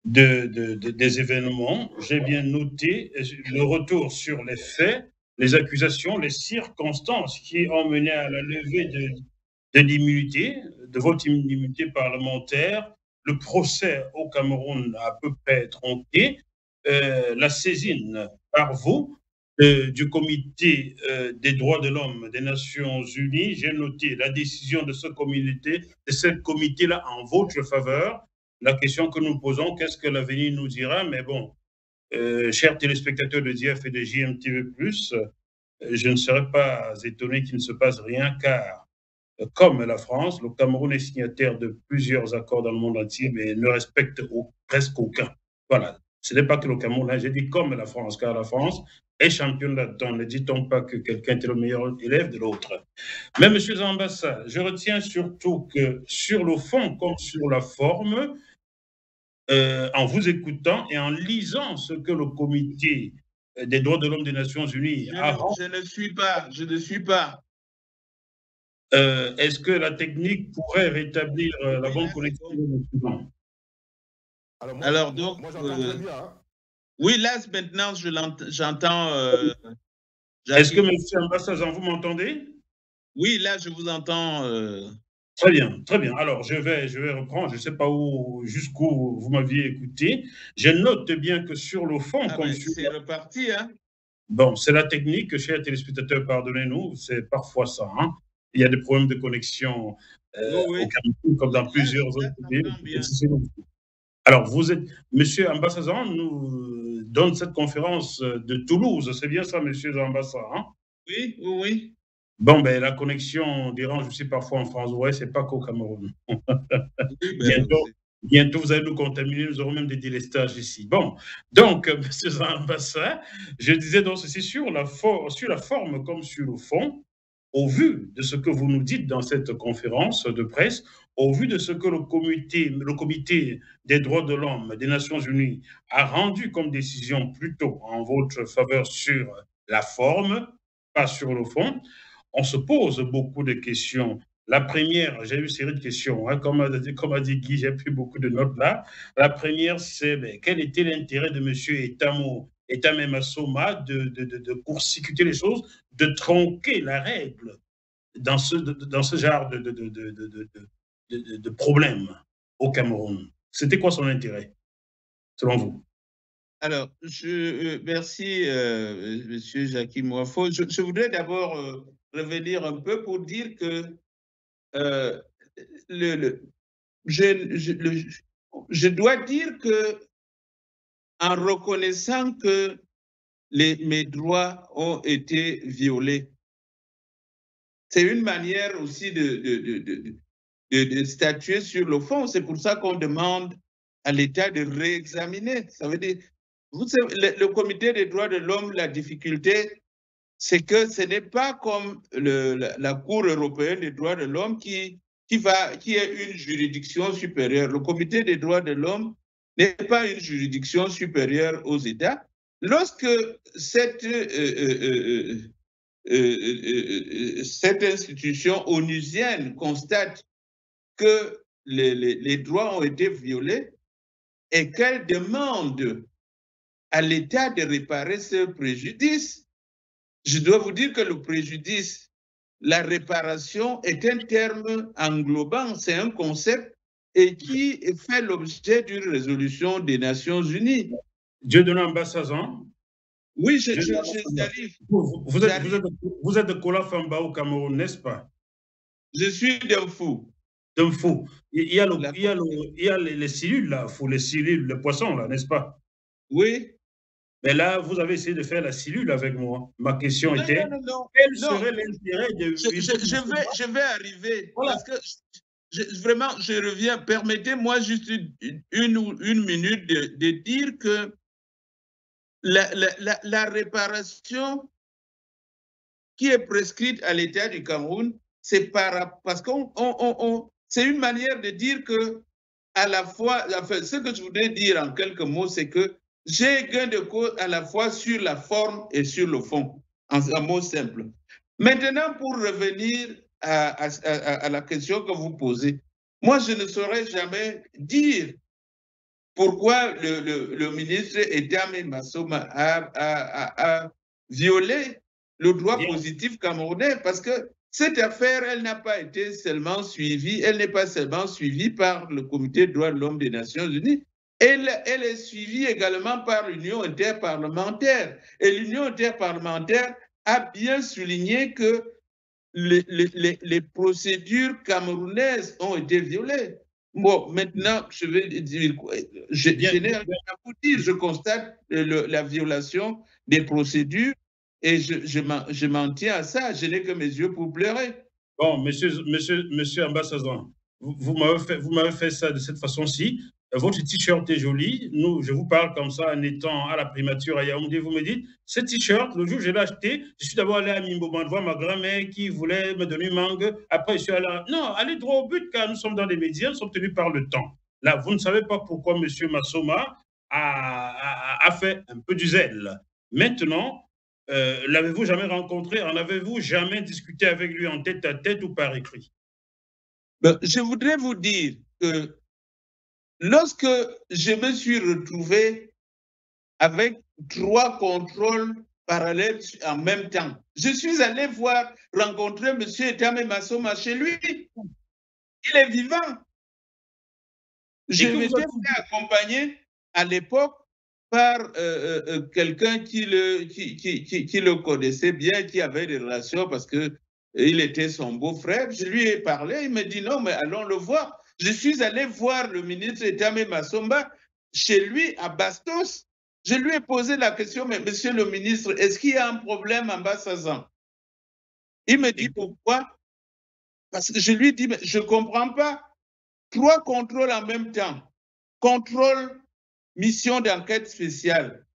des événements. J'ai bien noté le retour sur les faits, les accusations, les circonstances qui ont mené à la levée de l'immunité, de votre immunité parlementaire, le procès au Cameroun a à peu près tronqué, la saisine par vous du comité des droits de l'homme des Nations Unies. J'ai noté la décision de ce comité-là en votre faveur. La question que nous posons, qu'est-ce que l'avenir nous dira? Mais bon, chers téléspectateurs de DIAF et de JMTV+, je ne serais pas étonné qu'il ne se passe rien car comme la France. Le Cameroun est signataire de plusieurs accords dans le monde entier, mais ne respecte presque aucun. Voilà. Ce n'est pas que le Cameroun, là, j'ai dit comme la France, car la France est championne là-dedans. Ne dit-on pas que quelqu'un est le meilleur élève de l'autre. Mais, monsieur Zambassa, je retiens surtout que sur le fond comme sur la forme, en vous écoutant et en lisant ce que le comité des droits de l'homme des Nations Unies a... Je ne suis pas. Est-ce que la technique pourrait rétablir la bonne connexion? Alors donc, moi j'entends très bien. Hein. Oui, là maintenant j'entends. Est-ce que monsieur Ambassadeur, vous m'entendez? Oui, là je vous entends. Très bien, très bien. Alors je vais reprendre. Je ne sais pas jusqu'où vous m'aviez écouté. Je note bien que sur le fond, comme c'est reparti, hein. Bon, c'est la technique, chers téléspectateurs, pardonnez-nous, c'est parfois ça. Hein. Il y a des problèmes de connexion au Cameroun, comme dans plusieurs autres pays. Alors, vous êtes, monsieur Ambassadeur, nous donne cette conférence de Toulouse, c'est bien ça, monsieur l'ambassadeur? Hein? Oui, oui, oui. Bon, ben, la connexion dérange aussi parfois en France. Ouais, c'est pas qu'au Cameroun. Oui, ben, bientôt, vous allez nous contaminer, nous aurons même des délestages ici. Bon, donc, monsieur l'ambassadeur, je disais donc ceci sur la forme comme sur le fond. Au vu de ce que vous nous dites dans cette conférence de presse, au vu de ce que le comité des droits de l'homme des Nations Unies a rendu comme décision plutôt en votre faveur sur la forme, pas sur le fond, on se pose beaucoup de questions. La première, j'ai eu une série de questions, hein, comme a dit Guy, j'ai pris beaucoup de notes là. La première, c'est quel était l'intérêt de M. Etame Soma de court-circuiter les choses, de tronquer la règle dans ce genre de problème au Cameroun. C'était quoi son intérêt, selon vous? Alors, merci, monsieur Jackie Moafo. Je voudrais d'abord revenir un peu pour dire que je dois dire que en reconnaissant que mes droits ont été violés, c'est une manière aussi de statuer sur le fond. C'est pour ça qu'on demande à l'État de réexaminer. Ça veut dire, vous savez, le comité des droits de l'homme, la difficulté, c'est que ce n'est pas comme la Cour européenne des droits de l'homme qui est une juridiction supérieure. Le comité des droits de l'homme n'est pas une juridiction supérieure aux États. Lorsque cette institution onusienne constate que les droits ont été violés et qu'elle demande à l'État de réparer ce préjudice, je dois vous dire que le préjudice, la réparation est un terme englobant, c'est un concept et qui fait l'objet d'une résolution des Nations Unies. Dieudonné Ambassadeur. Oui, j'arrive. Vous êtes de Kola Famba au Cameroun, n'est-ce pas? Je suis d'un fou. D'un fou. Il y a les cellules là, les cellules, les poissons là, n'est-ce pas? Oui. Mais là, vous avez essayé de faire la cellule avec moi. Ma question était, quel serait l'intérêt de... Je vais arriver. Voilà. Parce que vraiment, je reviens. Permettez-moi juste une minute de dire que la réparation qui est prescrite à l'État du Cameroun, c'est parce que c'est une manière de dire que, à la fois, enfin, ce que je voudrais dire en quelques mots, c'est que j'ai gain de cause à la fois sur la forme et sur le fond, en un mot simple. Maintenant, pour revenir à la question que vous posez, moi, je ne saurais jamais dire pourquoi le ministre Etame Massoma a violé le droit positif camerounais, parce que cette affaire, elle n'a pas été seulement suivie, elle n'est pas seulement suivie par le Comité des droits de l'homme des Nations Unies, elle est suivie également par l'Union interparlementaire. Et l'Union interparlementaire a bien souligné que les procédures camerounaises ont été violées. Bon, maintenant, je vais dire, je n'ai rien à vous dire, je constate la violation des procédures et je m'en tiens à ça, je n'ai que mes yeux pour pleurer. Bon, monsieur ambassadeur, vous m'avez fait ça de cette façon-ci. Votre t-shirt est joli. Nous, je vous parle comme ça en étant à la primature à Yaoundé. Vous me dites, ce t-shirt, le jour où je l'ai acheté, je suis d'abord allé à Mimboban voir ma grand-mère qui voulait me donner une mangue. Après, je suis allé. Non, allez droit au but car nous sommes dans les médias, nous sommes tenus par le temps. Là, vous ne savez pas pourquoi monsieur Massoma a fait un peu du zèle. Maintenant, l'avez-vous jamais rencontré? En avez-vous jamais discuté avec lui en tête à tête ou par écrit? Je voudrais vous dire que lorsque je me suis retrouvé avec 3 contrôles parallèles en même temps, je suis allé rencontrer M. Etame Massoma chez lui. Il est vivant. Je m'étais fait accompagner à l'époque par quelqu'un qui le connaissait bien, qui avait des relations parce qu'il était son beau-frère. Je lui ai parlé, il me dit non, mais allons le voir. Je suis allé voir le ministre Etame Massoma chez lui à Bastos. Je lui ai posé la question, mais monsieur le ministre, est-ce qu'il y a un problème en Bas-Sazan? Il me dit pourquoi? Parce que je lui dis, mais je ne comprends pas. 3 contrôles en même temps. Contrôle, mission d'enquête spéciale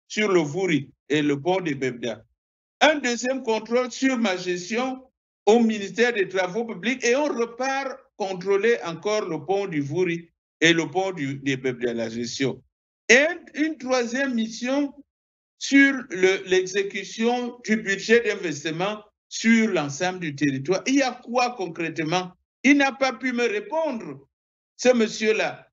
sur le Vouri et le pont de Bebda. Un deuxième contrôle sur ma gestion au ministère des Travaux publics et on repart contrôler encore le pont du Vouri et le pont de Bebda, la gestion. Et une troisième mission sur l'exécution du budget d'investissement sur l'ensemble du territoire. Il y a quoi concrètement? Il n'a pas pu me répondre, ce monsieur-là.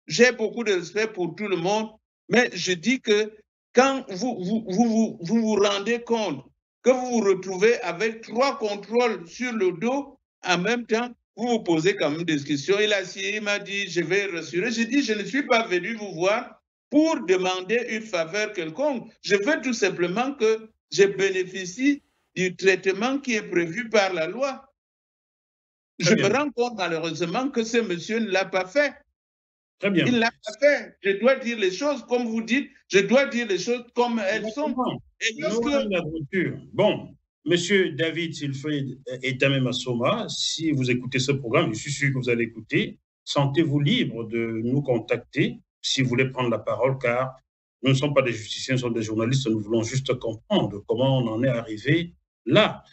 J'ai beaucoup de respect pour tout le monde, mais je dis que quand vous rendez compte que vous vous retrouvez avec 3 contrôles sur le dos en même temps, vous vous posez quand même des questions. Il m'a dit, je vais rassurer. J'ai dit, je ne suis pas venu vous voir pour demander une faveur quelconque. Je veux tout simplement que je bénéficie du traitement qui est prévu par la loi. Je me rends compte malheureusement que ce monsieur ne l'a pas fait. Très bien. Il ne l'a pas fait. Je dois dire les choses comme vous dites, je dois dire les choses comme elles sont. Et bon, monsieur David Silfrid Etame Massoma, si vous écoutez ce programme, je suis sûr que vous allez écouter, sentez-vous libre de nous contacter si vous voulez prendre la parole, car nous ne sommes pas des justiciers, nous sommes des journalistes, nous voulons juste comprendre comment on en est arrivé là.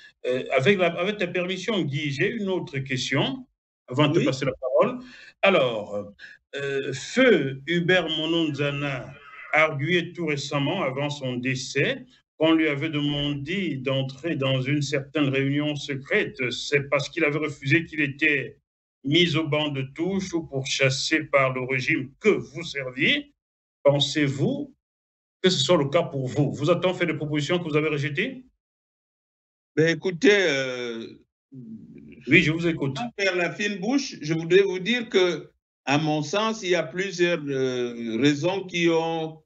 Avec ta permission, Guy, j'ai une autre question avant de te passer la parole. Alors, Feu Hubert Mononzana arguait tout récemment, avant son décès, qu'on lui avait demandé d'entrer dans une certaine réunion secrète. C'est parce qu'il avait refusé qu'il était mis au banc de touche ou pourchassé par le régime que vous serviez. Pensez-vous que ce soit le cas pour vous? Vous a-t-on fait des propositions que vous avez rejetées? Ben écoutez, oui, je vous écoute. Sans faire la fine bouche, je voudrais vous dire que, à mon sens, il y a plusieurs raisons qui ont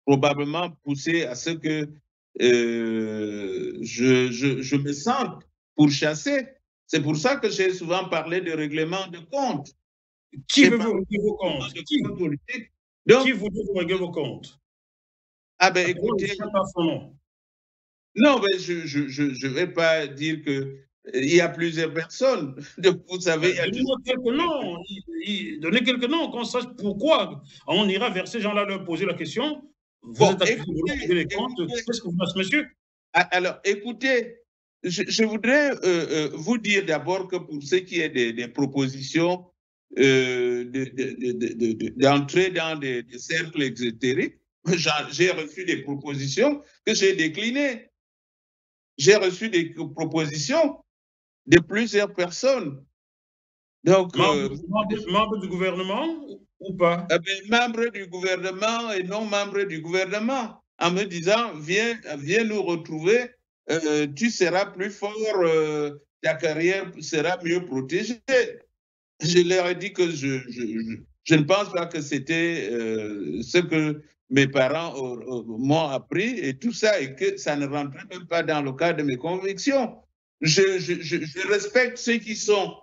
probablement poussé à ce que je me sente pourchassé. C'est pour ça que j'ai souvent parlé de règlement de compte. Qui veut vous régler vos comptes? Qui vous dit vous régler vos comptes? Ah ben écoutez, non, mais je ne vais pas dire que il y a plusieurs personnes. Donc, vous savez, donnez-moi quelques noms. Donnez quelques noms, qu'on sache pourquoi. On ira vers ces gens-là leur poser la question. Vous êtes accusé de régler les comptes. Qu'est-ce que vous faites, monsieur? Alors, écoutez, je voudrais vous dire d'abord que pour ce qui est des propositions d'entrer dans des cercles exotériques, j'ai reçu des propositions que j'ai déclinées. J'ai reçu des propositions de plusieurs personnes. Donc, membres du gouvernement ou pas? Membres du gouvernement et non membres du gouvernement, en me disant, viens nous retrouver, tu seras plus fort, ta carrière sera mieux protégée. Je leur ai dit que je ne pense pas que c'était ce que mes parents m'ont appris et tout ça, et que ça ne rentrait même pas dans le cadre de mes convictions. Je respecte ceux qui sont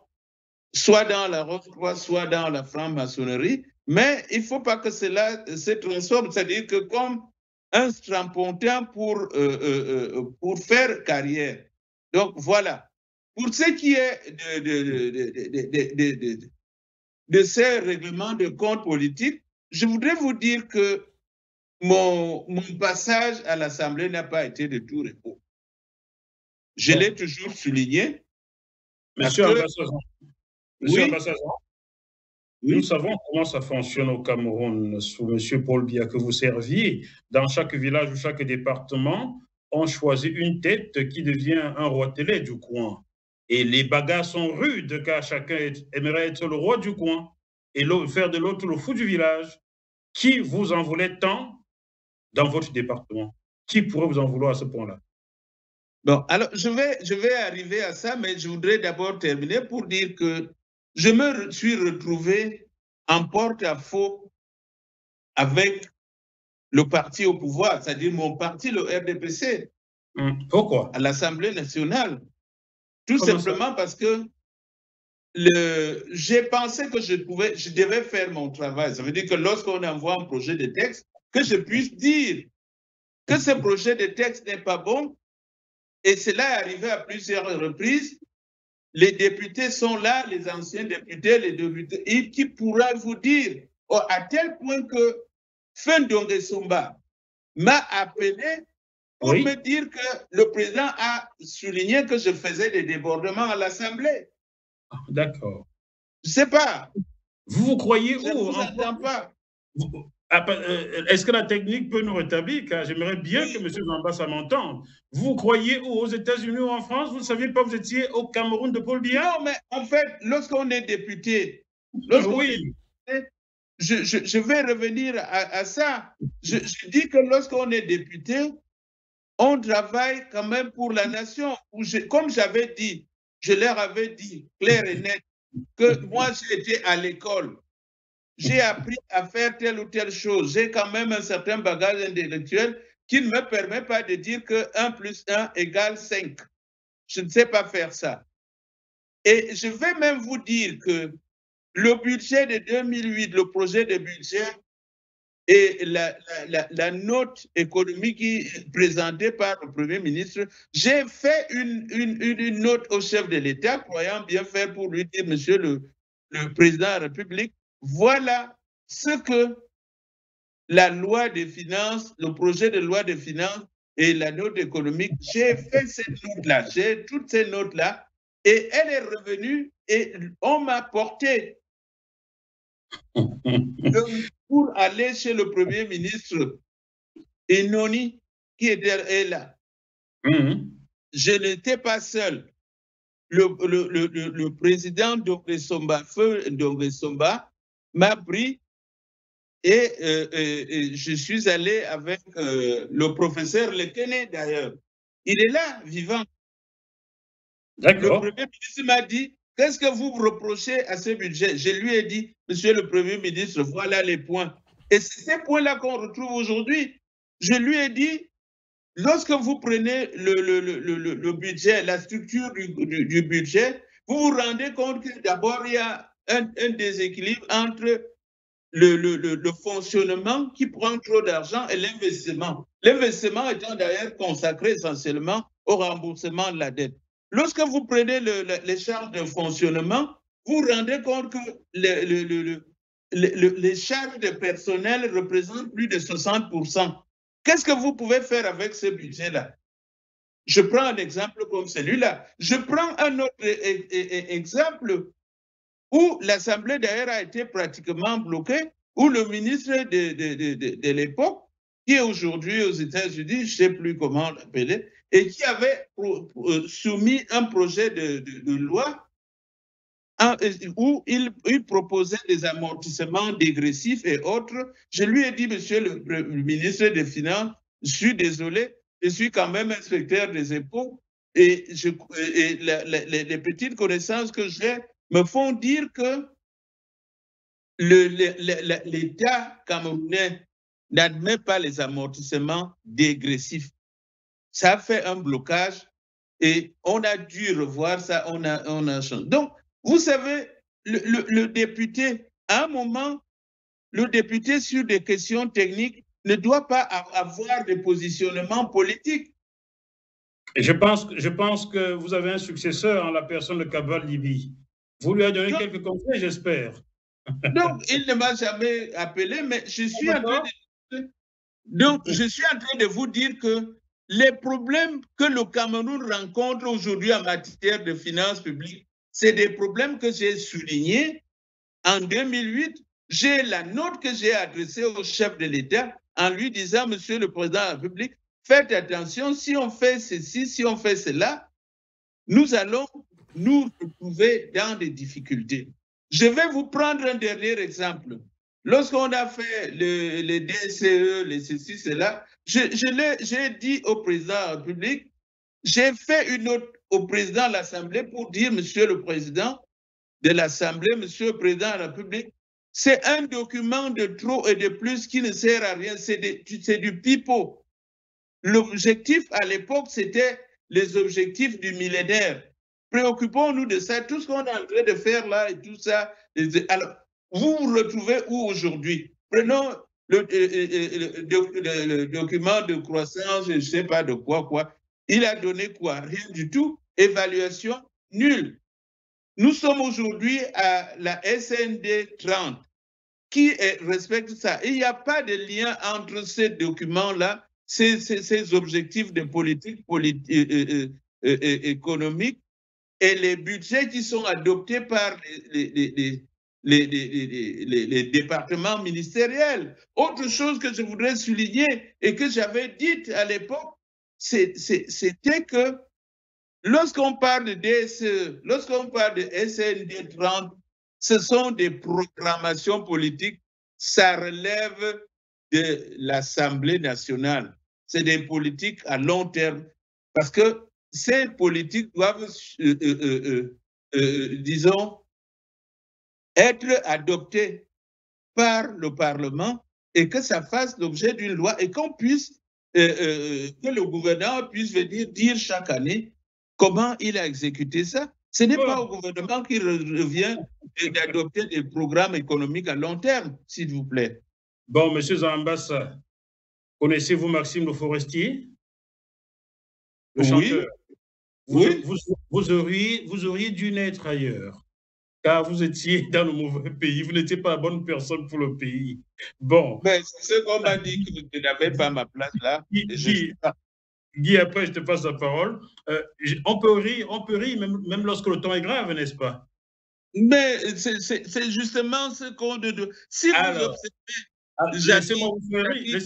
soit dans la Rose-Croix, soit dans la franc-maçonnerie, mais il ne faut pas que cela se transforme, c'est-à-dire que comme un strapontin pour faire carrière. Donc voilà. pour ce qui est de ces règlements de compte politique, je voudrais vous dire que mon passage à l'Assemblée n'a pas été de tout repos. Je l'ai toujours souligné. Monsieur Ambassadeur, oui. Nous savons comment ça fonctionne au Cameroun sous M. Paul Biya que vous serviez. Dans chaque village ou chaque département, on choisit une tête qui devient un roi télé du coin. Et les bagarres sont rudes car chacun aimerait être le roi du coin et faire de l'autre le fou du village. Qui vous en voulait tant dans votre département? Qui pourrait vous en vouloir à ce point-là? Bon, alors je vais arriver à ça, mais je voudrais d'abord terminer pour dire que je me suis retrouvé en porte-à-faux avec le parti au pouvoir, c'est-à-dire mon parti, le RDPC. Pourquoi? À l'Assemblée nationale. Tout simplement parce que j'ai pensé que je devais faire mon travail. Ça veut dire que lorsqu'on envoie un projet de texte, que je puisse dire que ce projet de texte n'est pas bon. Et cela est arrivé à plusieurs reprises. Les députés sont là, les anciens députés, les députés, qui pourraient vous dire, à tel point que Fendongue Somba m'a appelé pour me dire que le président a souligné que je faisais des débordements à l'Assemblée. D'accord. Je ne sais pas. Vous croyez où? Je ne vous entends pas. Est-ce que la technique peut nous rétablir? Car j'aimerais bien que M. Zambassa m'entende. Vous croyez où? Aux États-Unis ou en France? Vous ne saviez pas, vous étiez au Cameroun de Paul Biya? Non, mais en fait, lorsqu'on est député, je vais revenir à ça. Je dis que lorsqu'on est député, on travaille quand même pour la nation. Comme j'avais dit, je leur avais dit clair et net que moi, j'ai été à l'école. J'ai appris à faire telle ou telle chose. J'ai quand même un certain bagage intellectuel qui ne me permet pas de dire que 1 plus 1 égale 5. Je ne sais pas faire ça. Et je vais même vous dire que le budget de 2008, le projet de budget et la note économique présentée par le Premier ministre, j'ai fait une note au chef de l'État, croyant bien faire pour lui dire, Monsieur le Président de la République, voilà ce que la loi des finances, le projet de loi des finances et la note économique, j'ai fait cette note-là, j'ai toutes ces notes-là, et elle est revenue et on m'a porté pour aller chez le Premier ministre Enoni, qui est là. Je n'étais pas seul. Le président Ndongue Somba, feu Ndongue Somba, m'a pris et je suis allé avec le professeur Lekene d'ailleurs. Il est là, vivant. D'accord. Le Premier ministre m'a dit, qu'est-ce que vous reprochez à ce budget? Je lui ai dit, Monsieur le Premier ministre, voilà les points. Et c'est ces points-là qu'on retrouve aujourd'hui. Je lui ai dit, lorsque vous prenez le budget, la structure du budget, vous vous rendez compte que d'abord, il y a un déséquilibre entre le fonctionnement qui prend trop d'argent et l'investissement. L'investissement étant d'ailleurs consacré essentiellement au remboursement de la dette. Lorsque vous prenez les charges de fonctionnement, vous vous rendez compte que les charges de personnel représentent plus de 60%. Qu'est-ce que vous pouvez faire avec ce budget-là? Je prends un exemple comme celui-là. Je prends un autre exemple où l'Assemblée d'ailleurs a été pratiquement bloquée, où le ministre de l'époque, qui est aujourd'hui aux États-Unis, je ne sais plus comment l'appeler, et qui avait soumis un projet de loi où il proposait des amortissements dégressifs et autres. Je lui ai dit, Monsieur le ministre des Finances, je suis désolé, je suis quand même inspecteur des impôts et les petites connaissances que j'ai me font dire que l'État camerounais n'admet pas les amortissements dégressifs. Ça a fait un blocage et on a dû revoir ça, on a changé. Donc, vous savez, le député, à un moment, le député sur des questions techniques ne doit pas avoir des positionnements politiques. Et je pense que vous avez un successeur en la personne de Cabral Libi. Vous lui avez donné quelques conseils, j'espère. Donc, il ne m'a jamais appelé, mais je suis en train de vous dire que les problèmes que le Cameroun rencontre aujourd'hui en matière de finances publiques, c'est des problèmes que j'ai soulignés en 2008. J'ai la note que j'ai adressée au chef de l'État en lui disant, Monsieur le Président de la République, faites attention, si on fait ceci, si on fait cela, nous allons nous retrouver dans des difficultés. Je vais vous prendre un dernier exemple. Lorsqu'on a fait les DSCE, les ceci, cela, j'ai dit au président de la République, j'ai fait une note au président de l'Assemblée pour dire, Monsieur le Président de l'Assemblée, Monsieur le Président de la République, c'est un document de trop et de plus qui ne sert à rien, c'est du pipeau. L'objectif à l'époque, c'était les objectifs du millénaire. Préoccupons-nous de ça, tout ce qu'on est en train de faire là et tout ça. Alors, vous vous retrouvez où aujourd'hui? Prenons le document de croissance, je ne sais pas de quoi. Il a donné quoi? Rien du tout. Évaluation nulle. Nous sommes aujourd'hui à la SND 30 qui respecte ça. Il n'y a pas de lien entre ces documents-là, ces objectifs de politique économique et les budgets qui sont adoptés par les départements ministériels. Autre chose que je voudrais souligner et que j'avais dit à l'époque, c'était que lorsqu'on parle de DSE, lorsqu'on parle de SND 30, ce sont des proclamations politiques, ça relève de l'Assemblée nationale. C'est des politiques à long terme parce que ces politiques doivent, disons, être adoptées par le Parlement et que ça fasse l'objet d'une loi et qu'on puisse, que le gouvernement puisse venir dire chaque année comment il a exécuté ça. Ce n'est pas au gouvernement qui revient d'adopter des programmes économiques à long terme, s'il vous plaît. Bon, Monsieur Zambassa, connaissez-vous Maxime Le Forestier, le chanteur? Oui. Vous auriez dû naître ailleurs, car vous étiez dans le mauvais pays. Vous n'étiez pas la bonne personne pour le pays. Bon. Mais c'est ce qu'on m'a dit, que je n'avais pas ma place là. Guy, après, je te passe la parole. On peut rire même lorsque le temps est grave, n'est-ce pas? Mais c'est justement ce qu'on... Si vous observez... Laissez-moi vous faire rire.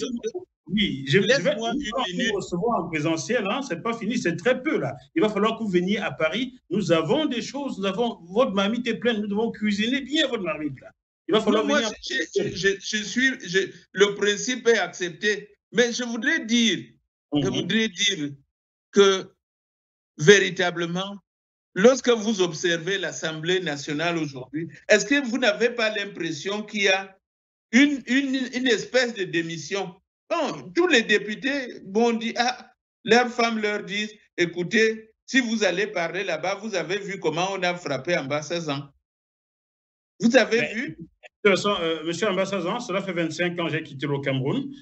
Oui, je vais vous recevoir en présentiel, hein, c'est pas fini, c'est très peu là. Il va falloir que vous veniez à Paris. Nous avons des choses, votre marmite est pleine, nous devons cuisiner bien votre marmite là. Il va falloir venir. Le principe est accepté, mais je voudrais dire que véritablement, lorsque vous observez l'Assemblée nationale aujourd'hui, est-ce que vous n'avez pas l'impression qu'il y a une espèce de démission? Bon, tous les députés vont dire, leurs femmes leur disent, écoutez, si vous allez parler là-bas, vous avez vu comment on a frappé Ambassadeur. Vous avez vu? De toute façon, Monsieur Ambassadeur, cela fait 25 ans que j'ai quitté le Cameroun.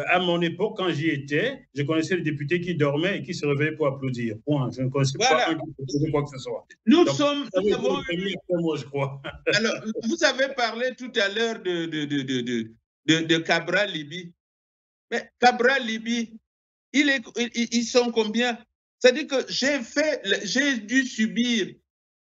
À mon époque, quand j'y étais, je connaissais les députés qui dormaient et qui se réveillaient pour applaudir. Point. Je ne connaissais pas un qui faisait quoi que ce soit. Nous Donc, avons moi, je crois. Alors, vous avez parlé tout à l'heure de Cabral Libi. Mais Cabral Libi, ils sont combien? C'est-à-dire que j'ai dû subir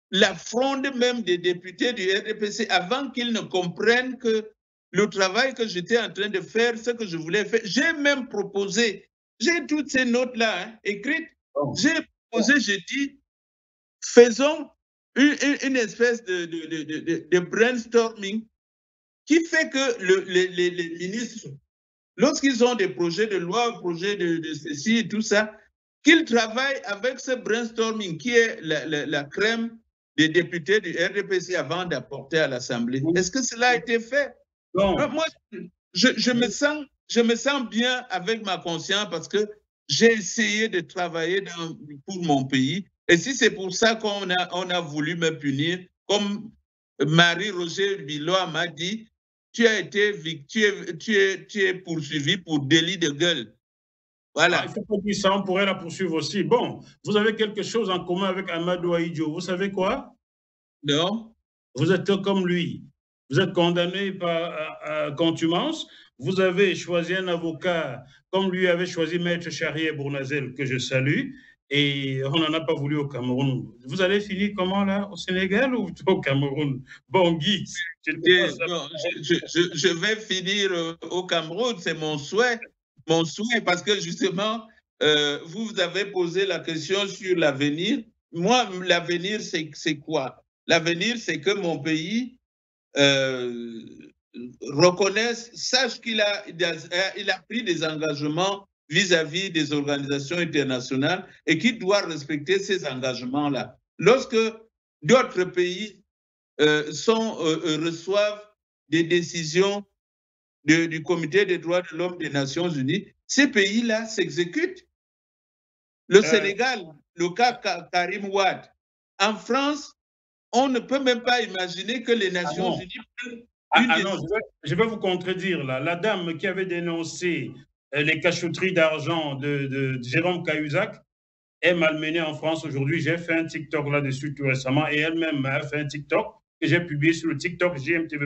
la fronde même des députés du RDPC avant qu'ils ne comprennent que le travail que j'étais en train de faire, ce que je voulais faire. J'ai même proposé, j'ai toutes ces notes-là écrites, j'ai proposé, j'ai dit, faisons une espèce de brainstorming qui fait que les ministres, lorsqu'ils ont des projets de loi, projets de ceci et tout ça, qu'ils travaillent avec ce brainstorming qui est la crème des députés du RDPC avant d'apporter à l'Assemblée. Est-ce que cela a été fait? Non. Moi, je me sens bien avec ma conscience parce que j'ai essayé de travailler pour mon pays. Et si c'est pour ça qu'on a voulu me punir, comme Marie-Roger Bilois m'a dit, tu es poursuivi pour délit de gueule. Voilà. Il ne faut pas dire ça, on pourrait la poursuivre aussi. Bon, vous avez quelque chose en commun avec Amadou Ahidjo. Vous savez quoi? Non? Vous êtes comme lui. Vous êtes condamné par contumace. Vous avez choisi un avocat comme lui avait choisi Maître Charrier Bournazel, que je salue, et on n'en a pas voulu au Cameroun. Vous allez finir comment là? Au Sénégal ou au Cameroun? Bon, Guy, je vais finir au Cameroun, c'est mon souhait, parce que justement, vous avez posé la question sur l'avenir. Moi, l'avenir, c'est quoi? L'avenir, c'est que mon pays reconnaisse, sache qu'il a pris des engagements vis-à-vis des organisations internationales et qu'il doit respecter ces engagements-là. Lorsque d'autres pays reçoivent des décisions du Comité des droits de l'homme des Nations Unies, ces pays-là s'exécutent. Le Sénégal, le cas Karim Wade. En France, on ne peut même pas imaginer que les Nations Unies prennent non, je vais vous contredire là. La dame qui avait dénoncé les cachotteries d'argent de Jérôme Cahuzac est malmenée en France aujourd'hui. J'ai fait un TikTok là-dessus tout récemment et elle-même a fait un TikTok que j'ai publié sur le TikTok GMTV+.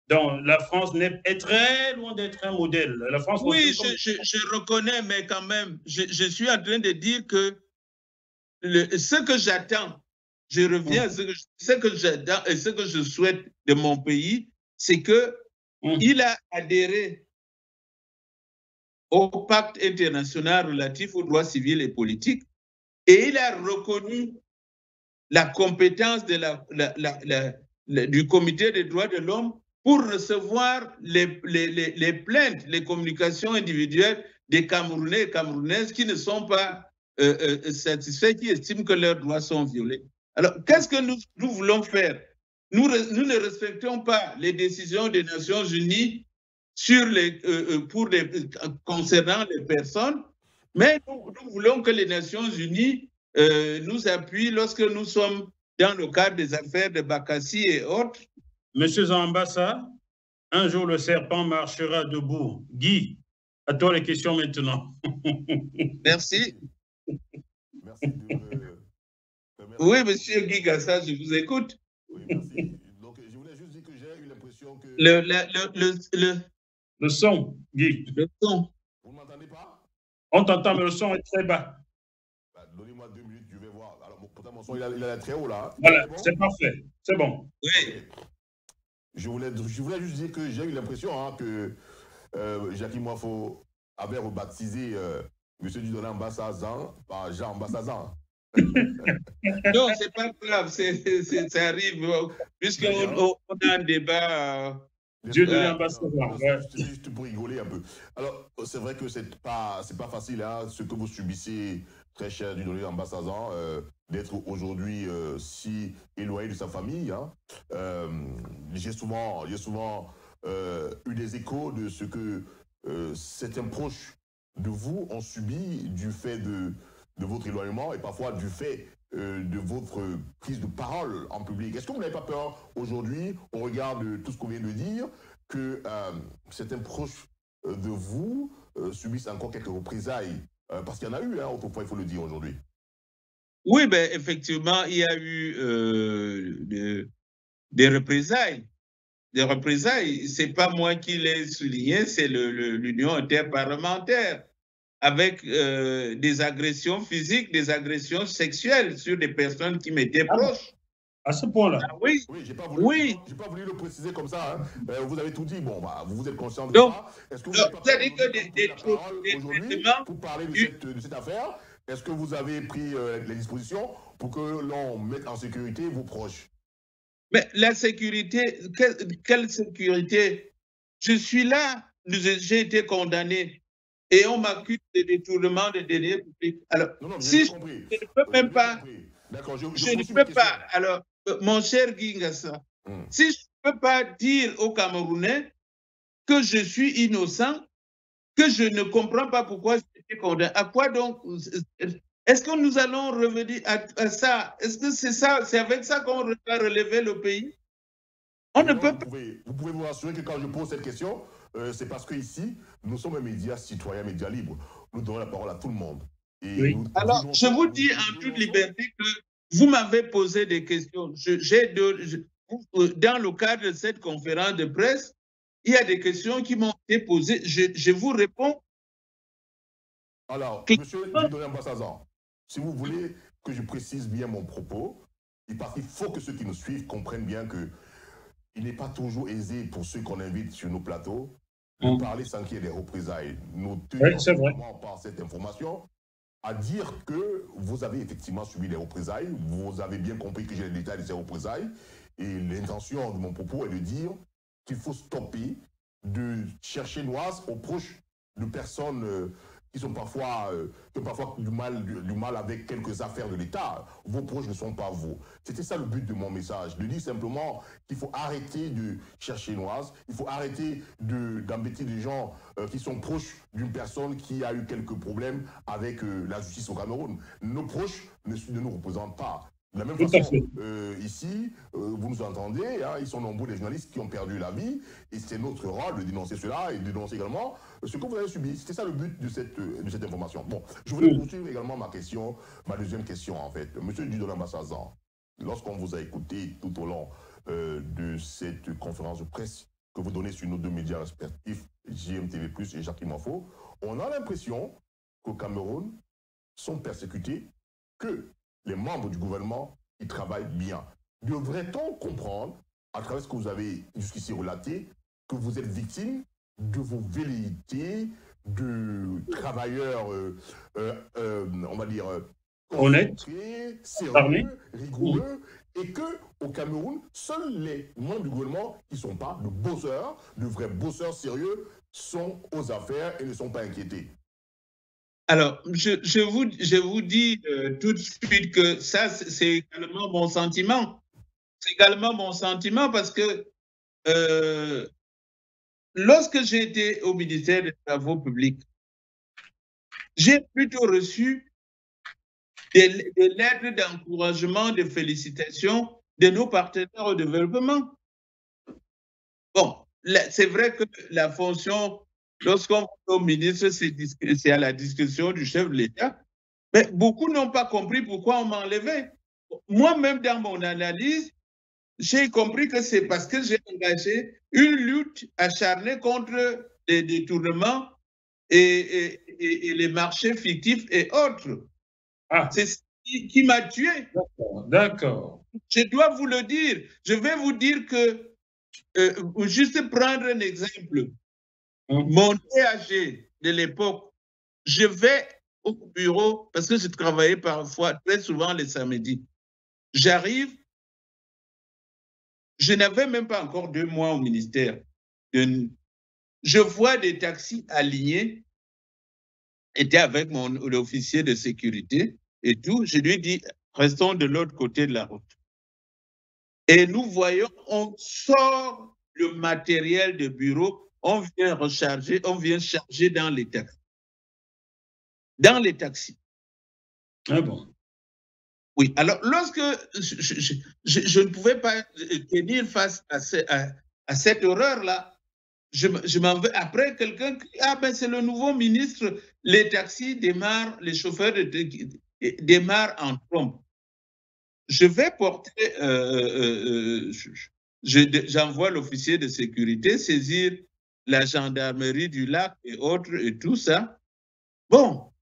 Donc, la France est très loin d'être un modèle. La France oui, je reconnais, mais quand même, je suis en train de dire que ce que j'attends, je reviens à ce que j'attends et ce que je souhaite de mon pays, c'est qu'il a adhéré au pacte international relatif aux droits civils et politiques et il a reconnu la compétence du Comité des droits de l'homme pour recevoir les plaintes, les communications individuelles des Camerounais et Camerounaises qui ne sont pas satisfaits, qui estiment que leurs droits sont violés. Alors, qu'est-ce que nous voulons faire? Nous ne respectons pas les décisions des Nations Unies concernant les personnes, mais nous voulons que les Nations Unies nous appuient lorsque nous sommes dans le cadre des affaires de Bakassi et autres. Monsieur Zambassa, un jour le serpent marchera debout. Guy, à toi les questions maintenant. Merci. Merci oui, monsieur Guy Gassa, je vous écoute. Oui, merci. Donc, je voulais juste dire que j'ai eu l'impression que... Le son, Guy. Le son. Vous ne m'entendez pas? On t'entend, mais le son est très bas. Bah, donnez-moi 2 minutes, je vais voir. Alors, pourtant, mon son, il est très haut, là. Voilà, c'est parfait. C'est bon. Oui. Okay. Je voulais juste dire que j'ai eu l'impression que Jackie Moifo avait rebaptisé M. Dieudonné Ambassa par Jean Ambassa. Non, c'est pas grave, ça arrive, puisqu'on a un débat. Dieudonné Ambassa. Juste pour rigoler un peu. Alors, c'est vrai que c'est pas facile, ce que vous subissez, très cher Dieudonné Ambassa, d'être aujourd'hui si éloigné de sa famille. J'ai souvent eu des échos de ce que certains proches de vous ont subi du fait de votre éloignement et parfois du fait de votre prise de parole en public. Est-ce que vous n'avez pas peur aujourd'hui, au regard de tout ce qu'on vient de dire, que certains proches de vous subissent encore quelques représailles? Parce qu'il y en a eu autrefois, il faut le dire aujourd'hui. Oui, ben, effectivement, il y a eu des représailles. Des représailles. Ce n'est pas moi qui l'ai souligné, c'est l'Union interparlementaire, avec des agressions physiques, des agressions sexuelles sur des personnes qui m'étaient proches. À ce point-là? Oui. Oui, j'ai pas voulu le préciser comme ça. Vous avez tout dit. Bon, vous êtes conscient de ça. Est-ce que vous n'avez pas aujourd'hui pour parler de cette affaire? Est-ce que vous avez pris les dispositions pour que l'on mette en sécurité vos proches? Mais la sécurité, quelle sécurité? Je suis là, j'ai été condamné et on m'accuse de détournement de deniers publics. Alors, si je ne peux même pas, je ne peux pas. Alors, mon cher Guy Ngassa, si je ne peux pas dire aux Camerounais que je suis innocent, que je ne comprends pas pourquoi j'ai été condamné, à quoi donc? Est-ce que nous allons revenir à ça? Est-ce que c'est ça, c'est avec ça qu'on va relever le pays? On ne peut pas. Vous pouvez vous rassurer que quand je pose cette question, c'est parce qu'ici, nous sommes un média citoyen, média libre. nous donnons la parole à tout le monde. Et Oui. Alors, je vous dis en toute liberté que vous m'avez posé des questions. Dans le cadre de cette conférence de presse, il y a des questions qui m'ont été posées. Je vous réponds. Alors, monsieur Dieudonné Ambassadeur, si vous voulez que je précise bien mon propos, parce qu'il faut que ceux qui nous suivent comprennent bien que il n'est pas toujours aisé pour ceux qu'on invite sur nos plateaux de parler sans qu'il y ait des représailles. Nous tenons par cette information à dire que vous avez effectivement subi des représailles. Vous avez bien compris que j'ai les détails de ces représailles. Et l'intention de mon propos est de dire qu'il faut stopper de chercher noise aux proches de personnes qui ont parfois du mal avec quelques affaires de l'État. Vos proches ne sont pas vous. C'était ça le but de mon message, de dire simplement qu'il faut arrêter de chercher noise, il faut arrêter d'embêter des gens qui sont proches d'une personne qui a eu quelques problèmes avec la justice au Cameroun. Nos proches ne nous représentent pas. De la même façon, ici, vous nous entendez, hein, ils sont nombreux les journalistes qui ont perdu la vie, et c'est notre rôle de dénoncer cela et de dénoncer également ce que vous avez subi. C'était ça le but de cette information. Bon, je voulais poursuivre également ma deuxième question en fait. Monsieur Dieudonné Ambassadeur, lorsqu'on vous a écouté tout au long de cette conférence de presse que vous donnez sur nos deux médias respectifs, JMTV+, et Jacqueline Info, on a l'impression qu'au Cameroun sont persécutés que les membres du gouvernement, ils travaillent bien. Devrait-on comprendre, à travers ce que vous avez jusqu'ici relaté, que vous êtes victime de vos velléités de travailleurs, on va dire, honnêtes, sérieux, rigoureux, et que au Cameroun, seuls les membres du gouvernement qui ne sont pas de bosseurs, de vrais bosseurs sérieux, sont aux affaires et ne sont pas inquiétés? Alors, je vous dis tout de suite que ça, c'est également mon sentiment. C'est également mon sentiment parce que lorsque j'ai été au ministère des Travaux publics, j'ai plutôt reçu des lettres d'encouragement, de félicitations de nos partenaires au développement. Bon, c'est vrai que la fonction, lorsqu'on va au ministre, c'est à la discrétion du chef de l'État. Mais beaucoup n'ont pas compris pourquoi on m'enlevait. Moi-même, dans mon analyse, j'ai compris que c'est parce que j'ai engagé une lutte acharnée contre les détournements et les marchés fictifs et autres. Ah. C'est ce qui m'a tué. D'accord. Je dois vous le dire. Je vais vous dire que, juste prendre un exemple, mon DAG de l'époque, je vais au bureau parce que je travaillais parfois, très souvent les samedis. J'arrive, je n'avais même pas encore 2 mois au ministère. Je vois des taxis alignés, étaient avec l'officier de sécurité et tout. Je lui dis, restons de l'autre côté de la route. Et nous voyons, on sort le matériel de bureau, on vient recharger, on vient charger dans les taxis. Dans les taxis. Ah bon? Oui, alors lorsque je ne pouvais pas tenir face à cette horreur-là, je m'en vais après quelqu'un qui dit, ah ben c'est le nouveau ministre, les taxis démarrent, les chauffeurs démarrent en trompe. Je vais porter, j'envoie l'officier de sécurité saisir la gendarmerie du lac et autres et tout ça. Bon,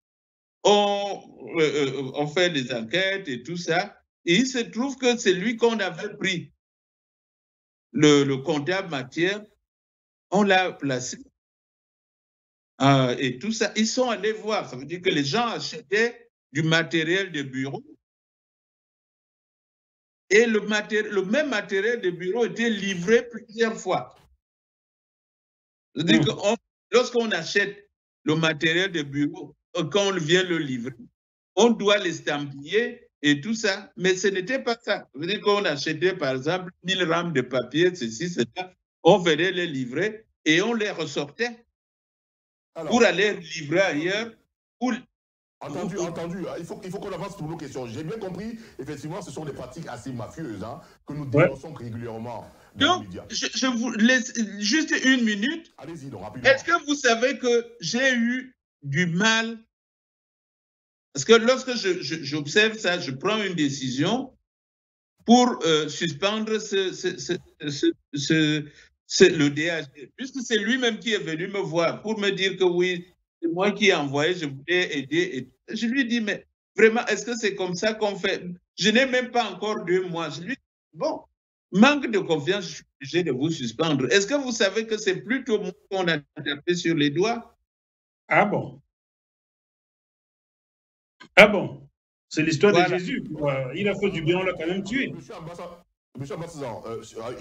on fait des enquêtes et tout ça. Et il se trouve que c'est lui qu'on avait pris. Le comptable matière, on l'a placé. Et tout ça, ils sont allés voir. Ça veut dire que les gens achetaient du matériel de bureau. Et le même matériel de bureau était livré plusieurs fois. C'est-à-dire que lorsqu'on achète le matériel de bureau, quand on vient le livrer, on doit l'estampiller et tout ça, mais ce n'était pas ça. Ça veut dire qu'on achetait par exemple 1000 rames de papier, ceci, cela, on venait les livrer et on les ressortait. Alors, pour aller livrer ailleurs. Entendu. Il faut qu'on avance pour nos questions. J'ai bien compris, effectivement, ce sont des pratiques assez mafieuses que nous dénonçons régulièrement. Donc, je vous laisse juste une minute. Allez-y, donc rapidement. Est-ce que vous savez que j'ai eu du mal. Parce que lorsque j'observe ça, je prends une décision pour suspendre le DHD, puisque c'est lui-même qui est venu me voir pour me dire que oui, c'est moi qui ai envoyé, je voulais aider. Et je lui dis, mais vraiment, est-ce que c'est comme ça qu'on fait? Je n'ai même pas encore 2 mois. Je lui dis, bon, manque de confiance, je suis obligé de vous suspendre. Est-ce que vous savez que c'est plutôt moi qu'on a tapé sur les doigts? Ah bon? Ah bon? C'est l'histoire de Jésus. Il a fait du bien, on l'a quand même tué. Monsieur Ambassadeur,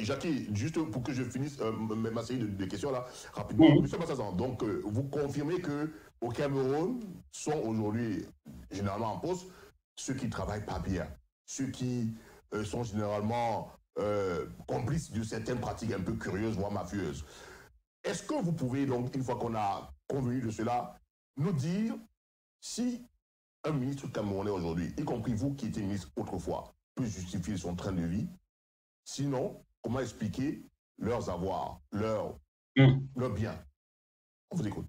Jackie, juste pour que je finisse ma série de questions là, rapidement. Monsieur Ambassadeur, donc vous confirmez qu'au Cameroun sont aujourd'hui généralement en poste ceux qui ne travaillent pas bien, ceux qui sont généralement complices de certaines pratiques un peu curieuses, voire mafieuses. Est-ce que vous pouvez donc, une fois qu'on a convenu de cela, nous dire si un ministre camerounais aujourd'hui, y compris vous qui étiez ministre autrefois, peut justifier son train de vie? Sinon, comment expliquer leurs avoirs, leurs biens? On vous écoute.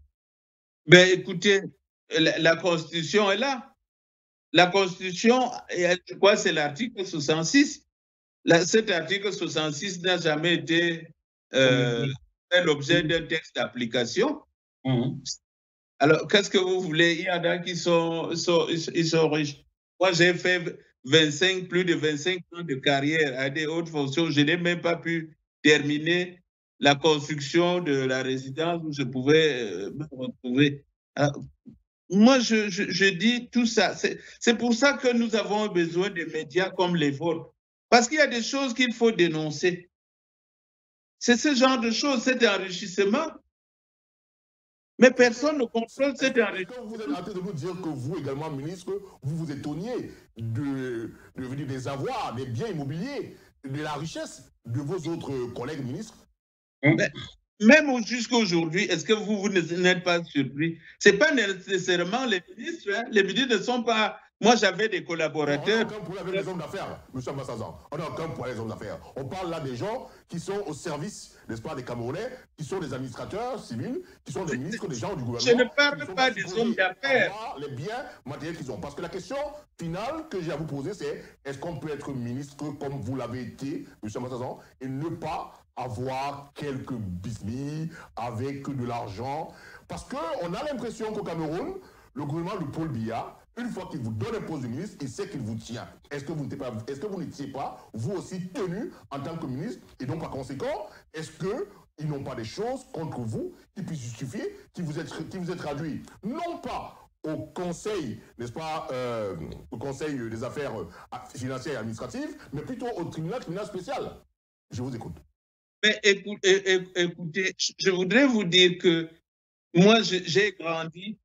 Ben, écoutez, la Constitution est là. La Constitution, je crois que c'est l'article 66. Cet article 66 n'a jamais été l'objet d'un texte d'application. Alors, qu'est-ce que vous voulez? Il y en a qui sont riches. Moi, j'ai fait plus de 25 ans de carrière à des hautes fonctions. Je n'ai même pas pu terminer la construction de la résidence où je pouvais me retrouver. Moi, je dis tout ça. C'est pour ça que nous avons besoin de médias comme les vôtres. Parce qu'il y a des choses qu'il faut dénoncer. C'est ce genre de choses, cet enrichissement. Mais personne ne contrôle cet enrichissement. Vous êtes en train de nous dire que vous également, ministre, vous vous étonniez de venir des avoirs, des biens immobiliers, de la richesse de vos autres collègues ministres? Même jusqu'à aujourd'hui, est-ce que vous n'êtes pas surpris? Ce n'est pas nécessairement les ministres. Hein. Les ministres ne sont pas... Moi, j'avais des collaborateurs... On n'a aucun problème avec les hommes d'affaires, M. Ambassadeur. On n'a aucun problème avec les hommes d'affaires. On parle là des gens qui sont au service, n'est-ce pas, des Camerounais, qui sont des administrateurs civils, qui sont des ministres, des gens du gouvernement. Je ne parle pas des hommes d'affaires. Les biens matériels qu'ils ont. Parce que la question finale que j'ai à vous poser, c'est est-ce qu'on peut être ministre comme vous l'avez été, M. Ambassadeur, et ne pas avoir quelques bisbilles avec de l'argent? Parce qu'on a l'impression qu'au Cameroun, le gouvernement de Paul Biya, une fois qu'il vous donne un poste de ministre, il sait qu'il vous tient. Est-ce que vous n'étiez pas, vous aussi, tenu en tant que ministre? Et donc, par conséquent, est-ce qu'ils n'ont pas des choses contre vous qui puissent justifier qui vous êtes traduit, non pas au Conseil, n'est-ce pas, au Conseil des affaires financières et administratives, mais plutôt au tribunal spécial? Je vous écoute. Mais écoutez, je voudrais vous dire que moi, j'ai grandi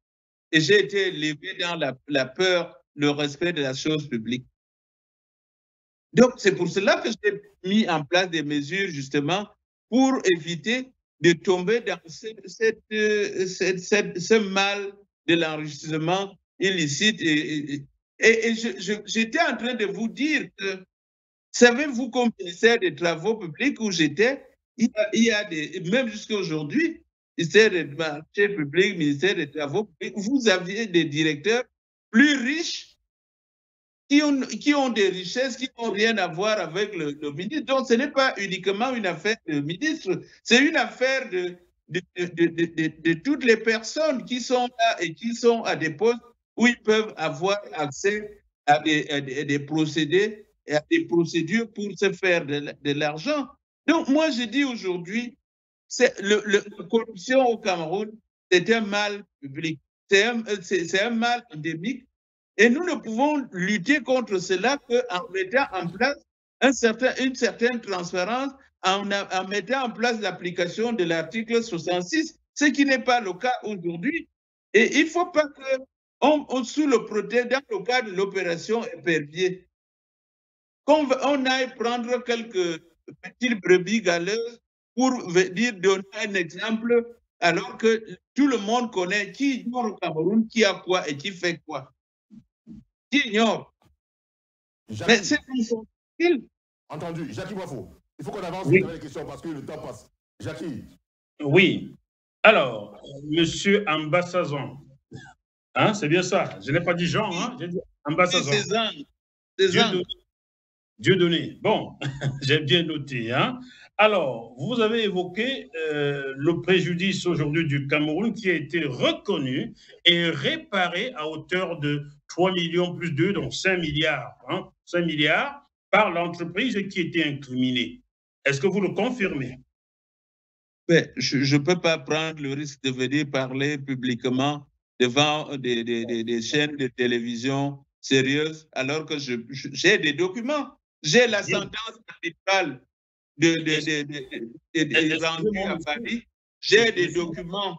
et j'ai été élevé dans la peur, le respect de la chose publique. Donc, c'est pour cela que j'ai mis en place des mesures, justement, pour éviter de tomber dans ce mal de l'enrichissement illicite. Et j'étais en train de vous dire que, savez-vous qu'au ministère des Travaux publics où j'étais, il y a même jusqu'à aujourd'hui, ministère des marchés publics, ministère des Travaux publics, vous aviez des directeurs plus riches qui ont des richesses qui n'ont rien à voir avec le ministre. Donc, ce n'est pas uniquement une affaire de ministre, c'est une affaire de toutes les personnes qui sont là et qui sont à des postes où ils peuvent avoir accès à des procédés et à des procédures pour se faire de l'argent. Donc, moi, je dis aujourd'hui, la corruption au Cameroun, c'est un mal public, c'est un mal endémique. Et nous ne pouvons lutter contre cela qu'en mettant en place une certaine transparence, en mettant en place l'application de l'article 66, ce qui n'est pas le cas aujourd'hui. Et il ne faut pas qu'on, sous le protège, dans le cadre de l'opération Épervier, qu'on aille prendre quelques petites brebis galeuses pour donner un exemple, alors que tout le monde connaît qui ignore au Cameroun, qui a quoi et qui fait quoi. Qui ignore. Mais c'est difficile. Entendu. Jackie Wafo, il faut qu'on avance sur les questions parce que le temps passe. Jackie. Oui. Alors, Monsieur Ambassadeur, Hein, c'est bien ça. Je n'ai pas dit Jean, hein, j'ai dit ambassadeur. Cézanne. Dieudonné. Bon, j'ai bien noté. Hein. Alors, vous avez évoqué le préjudice aujourd'hui du Cameroun qui a été reconnu et réparé à hauteur de 3 millions plus 2, donc 5 milliards. Hein, 5 milliards par l'entreprise qui était incriminée. Est-ce que vous le confirmez? Mais je ne peux pas prendre le risque de venir parler publiquement devant des chaînes de télévision sérieuses alors que j'ai des documents. J'ai la sentence arbitrale rendue à Paris. J'ai des documents.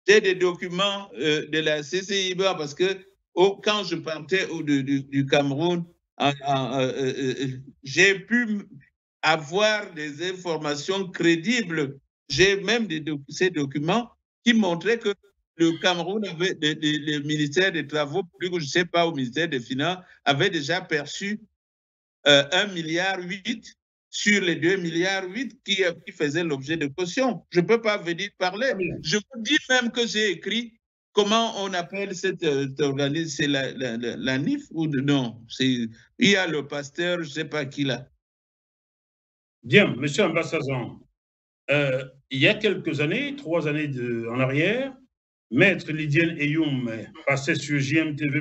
J'ai des documents de la CCIBA parce que quand je partais du Cameroun, j'ai pu avoir des informations crédibles. J'ai même ces documents qui montraient que le Cameroun avait, le ministère des Travaux publics, je ne sais pas, au ministère des Finances, avait déjà perçu 1,8 milliard sur les 2,8 milliards qui faisaient l'objet de caution. Je ne peux pas venir parler. Je vous dis même que j'ai écrit comment on appelle cet organisme, c'est la NIF ou non? Il y a le pasteur, je ne sais pas qui là. Bien, monsieur Ambassadeur, il y a quelques années, 3 années en arrière, Maître Lydienne Eyoum passait sur JMTV+,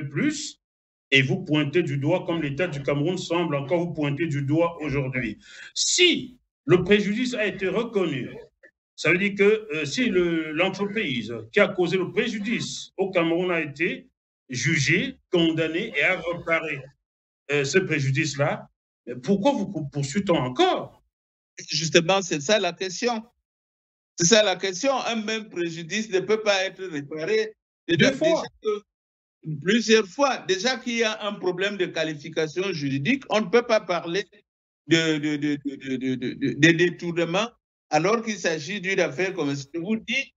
et vous pointez du doigt, comme l'État du Cameroun semble encore vous pointer du doigt aujourd'hui. Si le préjudice a été reconnu, ça veut dire que si l'entreprise qui a causé le préjudice au Cameroun a été jugée, condamnée et a réparé ce préjudice-là, pourquoi vous poursuivez encore? Justement, c'est ça la question. C'est ça la question. Un même préjudice ne peut pas être réparé. Plusieurs fois. Déjà qu'il y a un problème de qualification juridique, on ne peut pas parler de détournement alors qu'il s'agit d'une affaire comme ça. Je vous dis,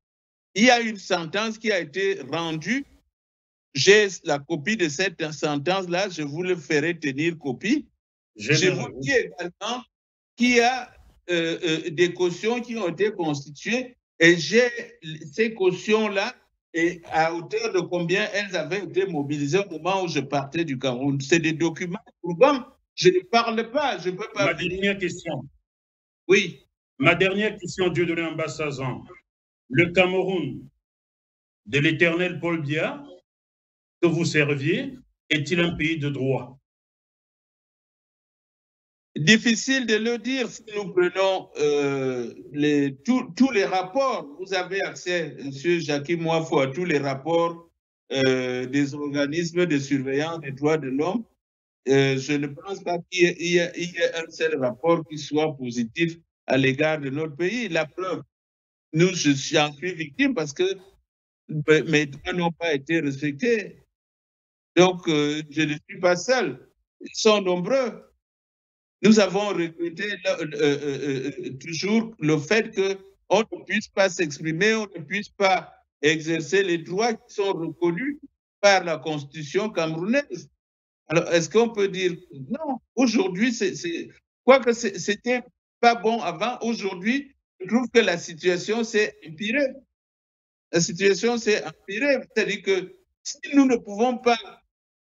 il y a une sentence qui a été rendue. J'ai la copie de cette sentence-là, je vous le ferai tenir copie. Je vous dis également qu'il y a des cautions qui ont été constituées et j'ai ces cautions-là et à hauteur de combien elles avaient été mobilisées au moment où je partais du Cameroun. C'est des documents prouvants. Je ne parle pas, je ne peux pas. Ma dernière question. Oui. Ma dernière question, Dieudonné Ambassadeur. Le Cameroun de l'éternel Paul Biya, que vous serviez, est-il un pays de droit? Difficile de le dire si nous prenons tous les rapports. Vous avez accès, M. Jackie Moifo, à tous les rapports des organismes de surveillance des droits de l'homme. Je ne pense pas qu'il y ait un seul rapport qui soit positif à l'égard de notre pays. La preuve, nous, je suis en suis victime parce que mes droits n'ont pas été respectés. Donc, je ne suis pas seul. Ils sont nombreux. Nous avons regretté toujours le fait qu'on ne puisse pas s'exprimer, on ne puisse pas exercer les droits qui sont reconnus par la Constitution camerounaise. Alors, est-ce qu'on peut dire non? Aujourd'hui, quoique c'était pas bon avant, aujourd'hui, je trouve que la situation s'est empirée. La situation s'est empirée. C'est-à-dire que si nous ne pouvons pas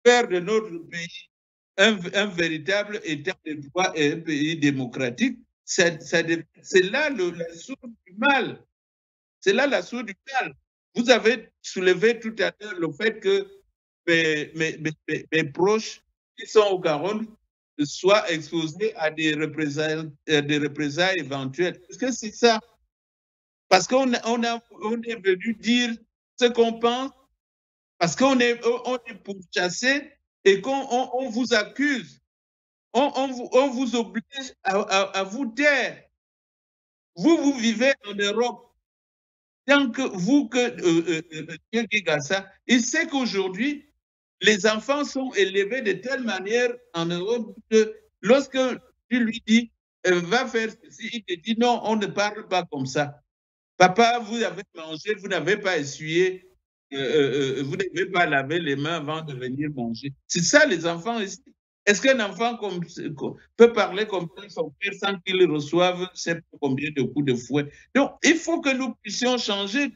faire de notre pays un véritable État de droit et un pays démocratique, c'est là la source du mal. C'est là la source du mal. Vous avez soulevé tout à l'heure le fait que mes proches qui sont au Cameroun soient exposés à des représailles éventuelles. Est-ce que c'est ça? Parce qu'on est venu dire ce qu'on pense, parce qu'on est pourchassé et qu'on vous accuse, on vous oblige à vous taire. Vous vivez en Europe. Tant que vous, il sait qu'aujourd'hui, les enfants sont élevés de telle manière en Europe que lorsque tu lui dis va faire ceci, il te dit non, on ne parle pas comme ça. Papa, vous avez mangé, vous n'avez pas essuyé, vous n'avez pas lavé les mains avant de venir manger. C'est ça les enfants ici. Est-ce qu'un enfant peut parler comme son père sans qu'il reçoive je ne sais pas combien de coups de fouet? Donc, il faut que nous puissions changer.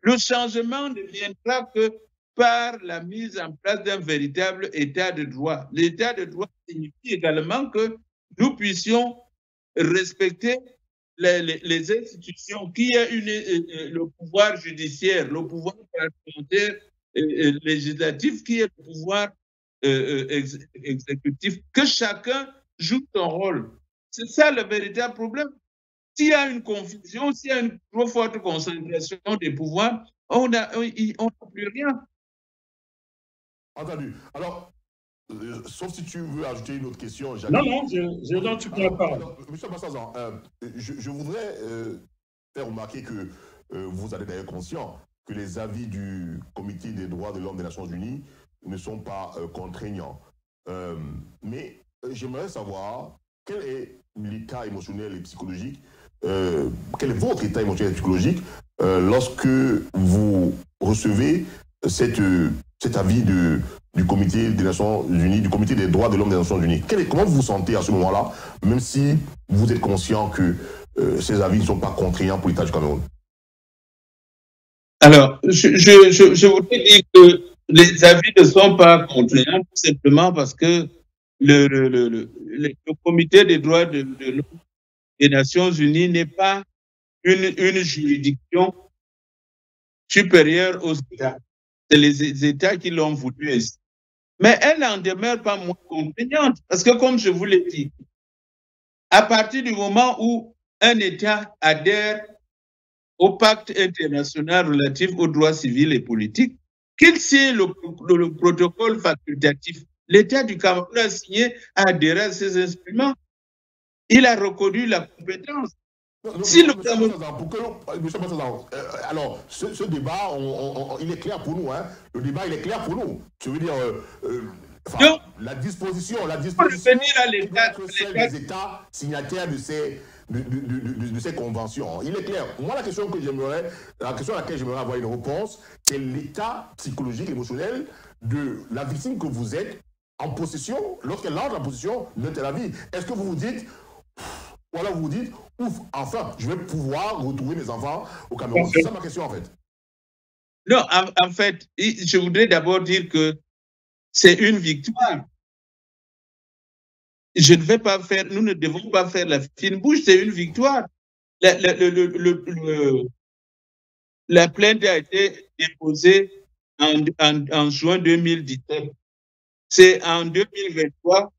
Le changement ne viendra que par la mise en place d'un véritable état de droit. L'état de droit signifie également que nous puissions respecter les institutions, qui a le pouvoir judiciaire, le pouvoir parlementaire, législatif, qui est le pouvoir exécutif, que chacun joue son rôle. C'est ça le véritable problème. S'il y a une confusion, s'il y a une trop forte concentration des pouvoirs, on n'a plus rien. Entendu. Alors, sauf si tu veux ajouter une autre question, Jacques. Non, je donne tout la parole. Monsieur Bassazan, je voudrais faire remarquer que vous êtes d'ailleurs conscient que les avis du Comité des droits de l'homme des Nations Unies ne sont pas contraignants. Mais j'aimerais savoir quel est l'état émotionnel et psychologique, quel est votre état émotionnel et psychologique lorsque vous recevez cet avis du Comité des Nations Unies, du Comité des droits de l'homme des Nations Unies. Comment vous vous sentez à ce moment-là, même si vous êtes conscient que ces avis ne sont pas contraignants pour l'État du Cameroun? Alors, je voudrais dire que les avis ne sont pas contraignants, tout simplement parce que le Comité des droits de l'homme des Nations Unies n'est pas une juridiction supérieure aux États. C'est les États qui l'ont voulu ainsi. Mais elle n'en demeure pas moins contraignante. Parce que, comme je vous l'ai dit, à partir du moment où un État adhère au pacte international relatif aux droits civils et politiques, qu'il signe le protocole facultatif, l'État du Cameroun a signé, a adhéré à ces instruments. Il a reconnu la compétence. Alors, ce débat, il est clair pour nous. Hein. Le débat, il est clair pour nous. Je veux dire, donc, la disposition des États signataires de ces conventions. Il est clair. Moi, la question à laquelle j'aimerais avoir une réponse, c'est l'état psychologique, émotionnel de la victime que vous êtes en possession, lorsqu'elle entre en possession de Tel Aviv. Est-ce que vous vous dites... Ou alors vous vous dites, ouf, enfin, je vais pouvoir retrouver mes enfants au Cameroun. C'est ça ma question, en fait. Non, en fait, je voudrais d'abord dire que c'est une victoire. Nous ne devons pas faire la fine bouche, c'est une victoire. La plainte a été déposée en juin 2017. C'est en 2023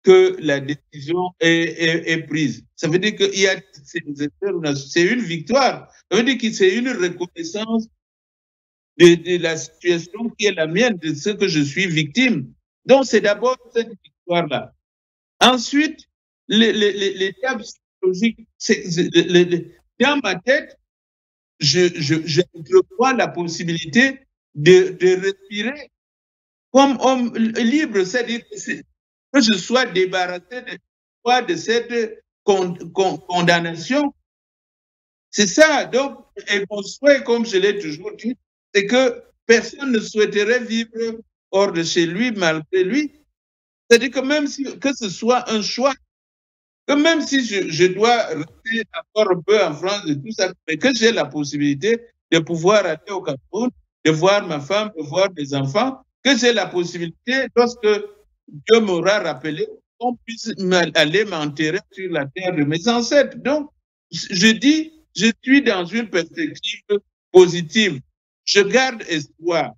que la décision est prise. Ça veut dire qu'il y a c'est une victoire. Ça veut dire que c'est une reconnaissance de la situation qui est la mienne, de ce que je suis victime. Donc, c'est d'abord cette victoire-là. Ensuite, l'état psychologique, dans ma tête, je vois la possibilité de respirer comme homme libre, c'est-à-dire que je sois débarrassé de cette condamnation. C'est ça. Donc, et mon souhait, comme je l'ai toujours dit, c'est que personne ne souhaiterait vivre hors de chez lui, malgré lui. C'est-à-dire que même si que ce soit un choix, que même si je dois rester encore un peu en France et tout ça, mais que j'ai la possibilité de pouvoir aller au Cameroun, de voir ma femme, de voir mes enfants, que j'ai la possibilité, lorsque Dieu m'aura rappelé, qu'on puisse aller m'enterrer sur la terre de mes ancêtres. Donc, je dis, je suis dans une perspective positive. Je garde espoir.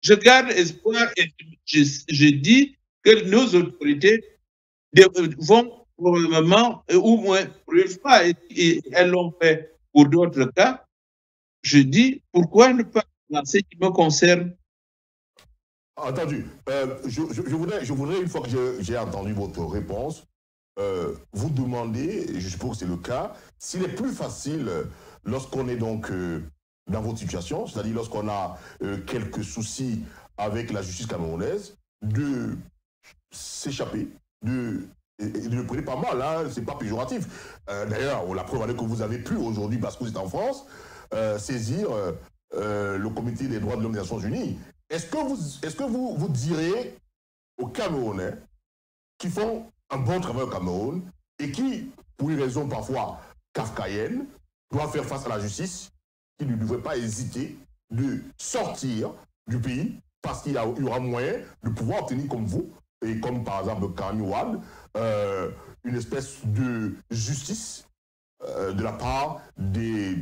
Je garde espoir et je dis que nos autorités vont probablement, ou moins, pas, et elles l'ont fait pour d'autres cas. Je dis, pourquoi ne pas, dans ce qui me concerne? Entendu. Je voudrais, une fois que j'ai entendu votre réponse, vous demander, et je suppose que c'est le cas, s'il est plus facile, lorsqu'on est donc dans votre situation, c'est-à-dire lorsqu'on a quelques soucis avec la justice camerounaise, de s'échapper, de le prenez pas mal, hein, c'est pas péjoratif. D'ailleurs, la preuve est que vous avez pu aujourd'hui, parce que vous êtes en France, saisir le Comité des droits de l'homme des Nations Unies. Est-ce que vous direz aux Camerounais qui font un bon travail au Cameroun et qui, pour une raison parfois kafkaïenne, doivent faire face à la justice, qu'ils ne devraient pas hésiter de sortir du pays parce qu'il y aura moyen de pouvoir obtenir comme vous, et comme par exemple Kami Wade, une espèce de justice de la part des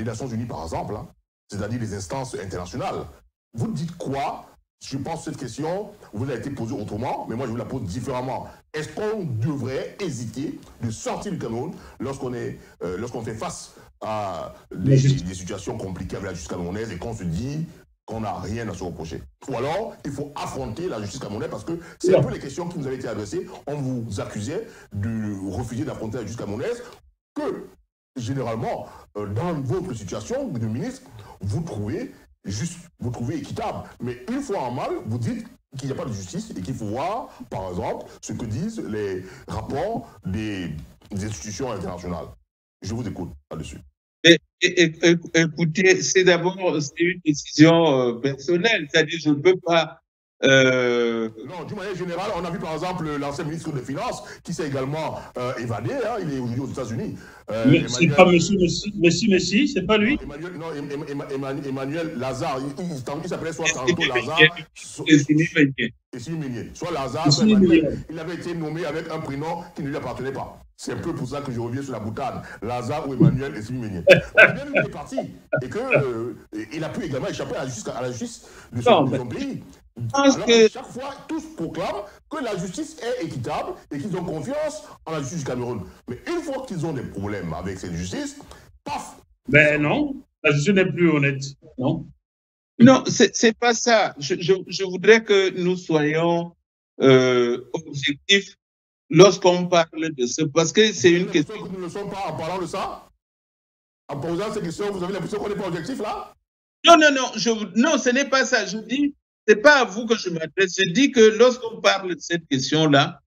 Nations Unies, par exemple, hein, c'est-à-dire des instances internationales. Vous dites quoi? Je pense que cette question vous a été posée autrement, mais moi je vous la pose différemment. Est-ce qu'on devrait hésiter de sortir du Cameroun lorsqu'on fait face à des situations compliquées avec la justice camerounaise et qu'on se dit qu'on n'a rien à se reprocher? Ou alors, il faut affronter la justice camerounaise parce que c'est un peu les questions qui nous avaient été adressées. On vous accusait de refuser d'affronter la justice camerounaise que, généralement, dans votre situation de ministre, vous trouvez juste, vous trouvez équitable. Mais une fois en mal, vous dites qu'il n'y a pas de justice et qu'il faut voir, par exemple, ce que disent les rapports des institutions internationales. Je vous écoute là-dessus. Écoutez, c'est une décision personnelle, c'est-à-dire je ne peux pas... Non, d'une manière générale, on a vu par exemple l'ancien ministre des Finances qui s'est également évadé, hein, il est aujourd'hui aux États-Unis. Mais c'est pas Messi, c'est pas lui. Emmanuel Lazare, il s'appelait soit Tanto Lazare, soit Lazare, soit Emmanuel. Il avait été nommé avec un prénom qui ne lui appartenait pas. C'est un peu pour ça que je reviens sur la boutade. Lazare ou Emmanuel et Simi Meunier. Il est parti et qu'il a pu également échapper à la justice de son pays. Alors que chaque fois, tous proclament que la justice est équitable et qu'ils ont confiance en la justice du Cameroun. Mais une fois qu'ils ont des problèmes avec cette justice, paf! Ben non, la justice n'est plus honnête, non? Non, c'est pas ça. Je voudrais que nous soyons objectifs lorsqu'on parle de ça, parce que c'est une question... Que nous ne sommes pas en parlant de ça? En posant ces questions, vous avez l'impression qu'on n'est pas objectif là? Non, ce n'est pas ça. Je dis, c'est pas à vous que je m'adresse. Je dis que lorsqu'on parle de cette question-là,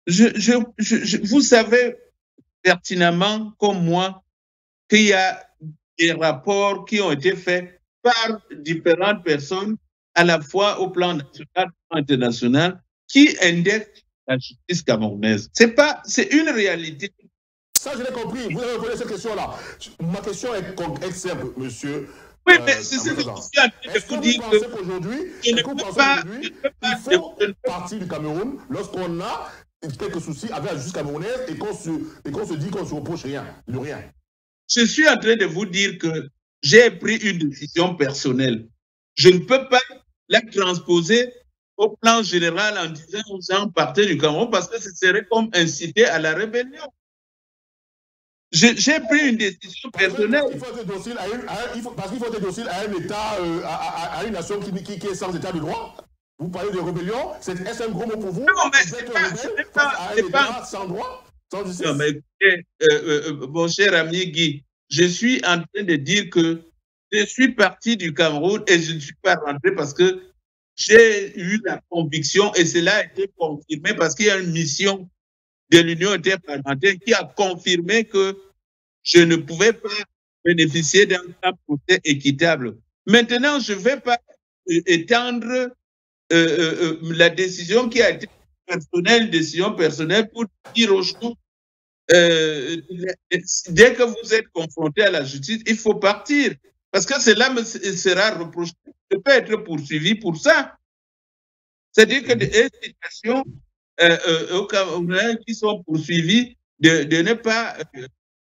vous savez pertinemment, comme moi, qu'il y a des rapports qui ont été faits par différentes personnes, à la fois au plan national et international, qui indexent la justice camerounaise. C'est une réalité. Ça, je l'ai compris. Vous avez posé cette question-là. Ma question est simple, monsieur. Oui, mais c'est ce que je suis en train de vous dire. Est-ce que vous pensez qu'aujourd'hui, il faut partir du Cameroun lorsqu'on a quelques soucis avec la justice camerounaise et qu'on se dit qu'on ne se reproche rien, de rien? Je suis en train de vous dire que j'ai pris une décision personnelle. Je ne peux pas la transposer au plan général en disant aux gens partez du Cameroun parce que ce serait comme inciter à la rébellion. J'ai pris une décision personnelle. Il faut être docile parce qu'il faut être docile à un État, à une nation qui est sans État de droit. Vous parlez de rébellion, est-ce un gros mot pour vous? Non, mais c'est pas sans droit, sans justice. Non, mais écoutez, mon cher ami Guy, je suis en train de dire que je suis parti du Cameroun et je ne suis pas rentré parce que j'ai eu la conviction et cela a été confirmé parce qu'il y a une mission de l'Union interparlementaire qui a confirmé que je ne pouvais pas bénéficier d'un procès équitable. Maintenant, je ne vais pas étendre la décision qui a été décision personnelle pour dire aux gens, dès que vous êtes confronté à la justice, il faut partir. Parce que cela me sera reproché. Je peux être poursuivi pour ça. C'est-à-dire que des situations au Cameroun qui sont poursuivis de ne pas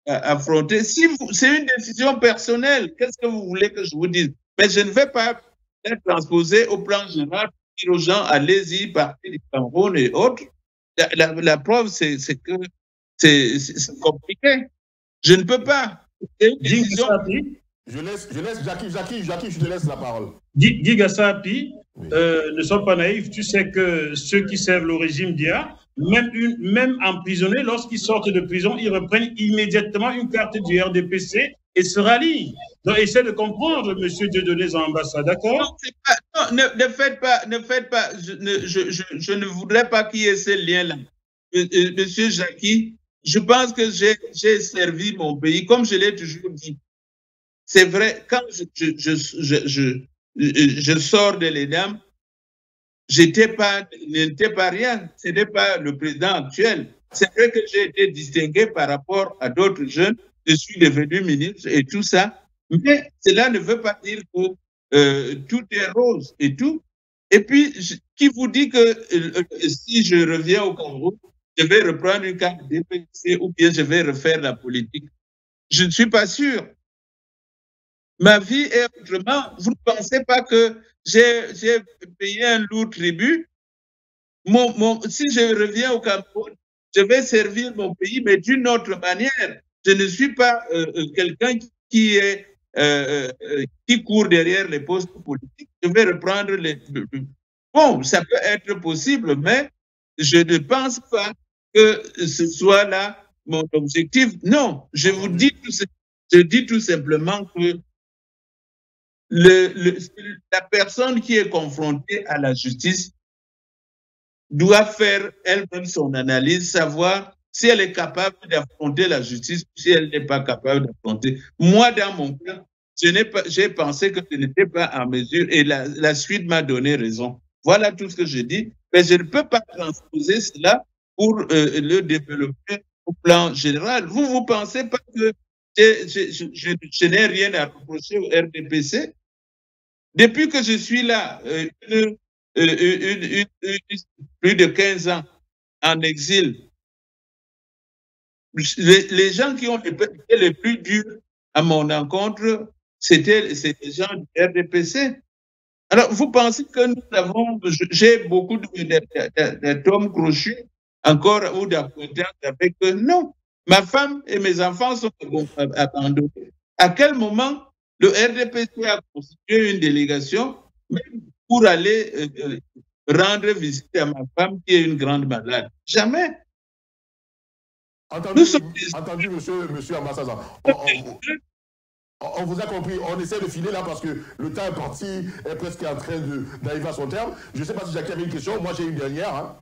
affronter. Si c'est une décision personnelle, qu'est-ce que vous voulez que je vous dise? Mais je ne vais pas la transposer au plan général pour dire aux gens allez-y, partez du Cameroun et autres. La preuve, c'est que c'est compliqué. Je ne peux pas. C'est une décision. Je laisse Jackie, je te laisse la parole. Guy Gassapi, ne sois pas naïf, tu sais que ceux qui servent le régime d'IA, même emprisonnés, lorsqu'ils sortent de prison, ils reprennent immédiatement une carte du RDPC et se rallient. Donc, essaie de comprendre, monsieur Dieudonné Zambassa, d'accord? Non, ne faites pas. Je ne voudrais pas qu'il y ait ce lien-là. Monsieur Jackie, je pense que j'ai servi mon pays, comme je l'ai toujours dit. C'est vrai, quand je sors de l'ENAM, je n'étais pas rien. Ce n'était pas le président actuel. C'est vrai que j'ai été distingué par rapport à d'autres jeunes. Je suis devenu ministre et tout ça. Mais cela ne veut pas dire que tout est rose et tout. Et puis, qui vous dit que si je reviens au Cameroun, je vais reprendre une carte DPC ou bien je vais refaire la politique? Je ne suis pas sûr. Ma vie est autrement. Vous ne pensez pas que j'ai payé un lourd tribut? Si je reviens au Cameroun, je vais servir mon pays, mais d'une autre manière. Je ne suis pas quelqu'un qui court derrière les postes politiques. Je vais reprendre Bon, ça peut être possible, mais je ne pense pas que ce soit là mon objectif. Non, je dis tout simplement que la personne qui est confrontée à la justice doit faire elle-même son analyse, savoir si elle est capable d'affronter la justice ou si elle n'est pas capable d'affronter. Moi, dans mon cas, j'ai pensé que je n'étais pas en mesure et la suite m'a donné raison. Voilà tout ce que je dis, mais je ne peux pas transposer cela pour le développer au plan général. Vous pensez pas que je n'ai rien à reprocher au RDPC? Depuis que je suis là, plus de 15 ans en exil, les gens qui ont été les plus durs à mon encontre, c'était les gens du RDPC. Alors, vous pensez que j'ai beaucoup d'atomes crochus encore ou d'acquaintances avec eux? Non. Ma femme et mes enfants sont abandonnés. À quel moment le RDPC a constitué une délégation même pour aller rendre visite à ma femme qui est une grande malade? Jamais. Entendu, monsieur Ambassadeur. On vous a compris, on essaie de filer là parce que le temps est parti, est presque en train d'arriver à son terme. Je ne sais pas si Jacques avait une question, moi j'ai une dernière. Hein.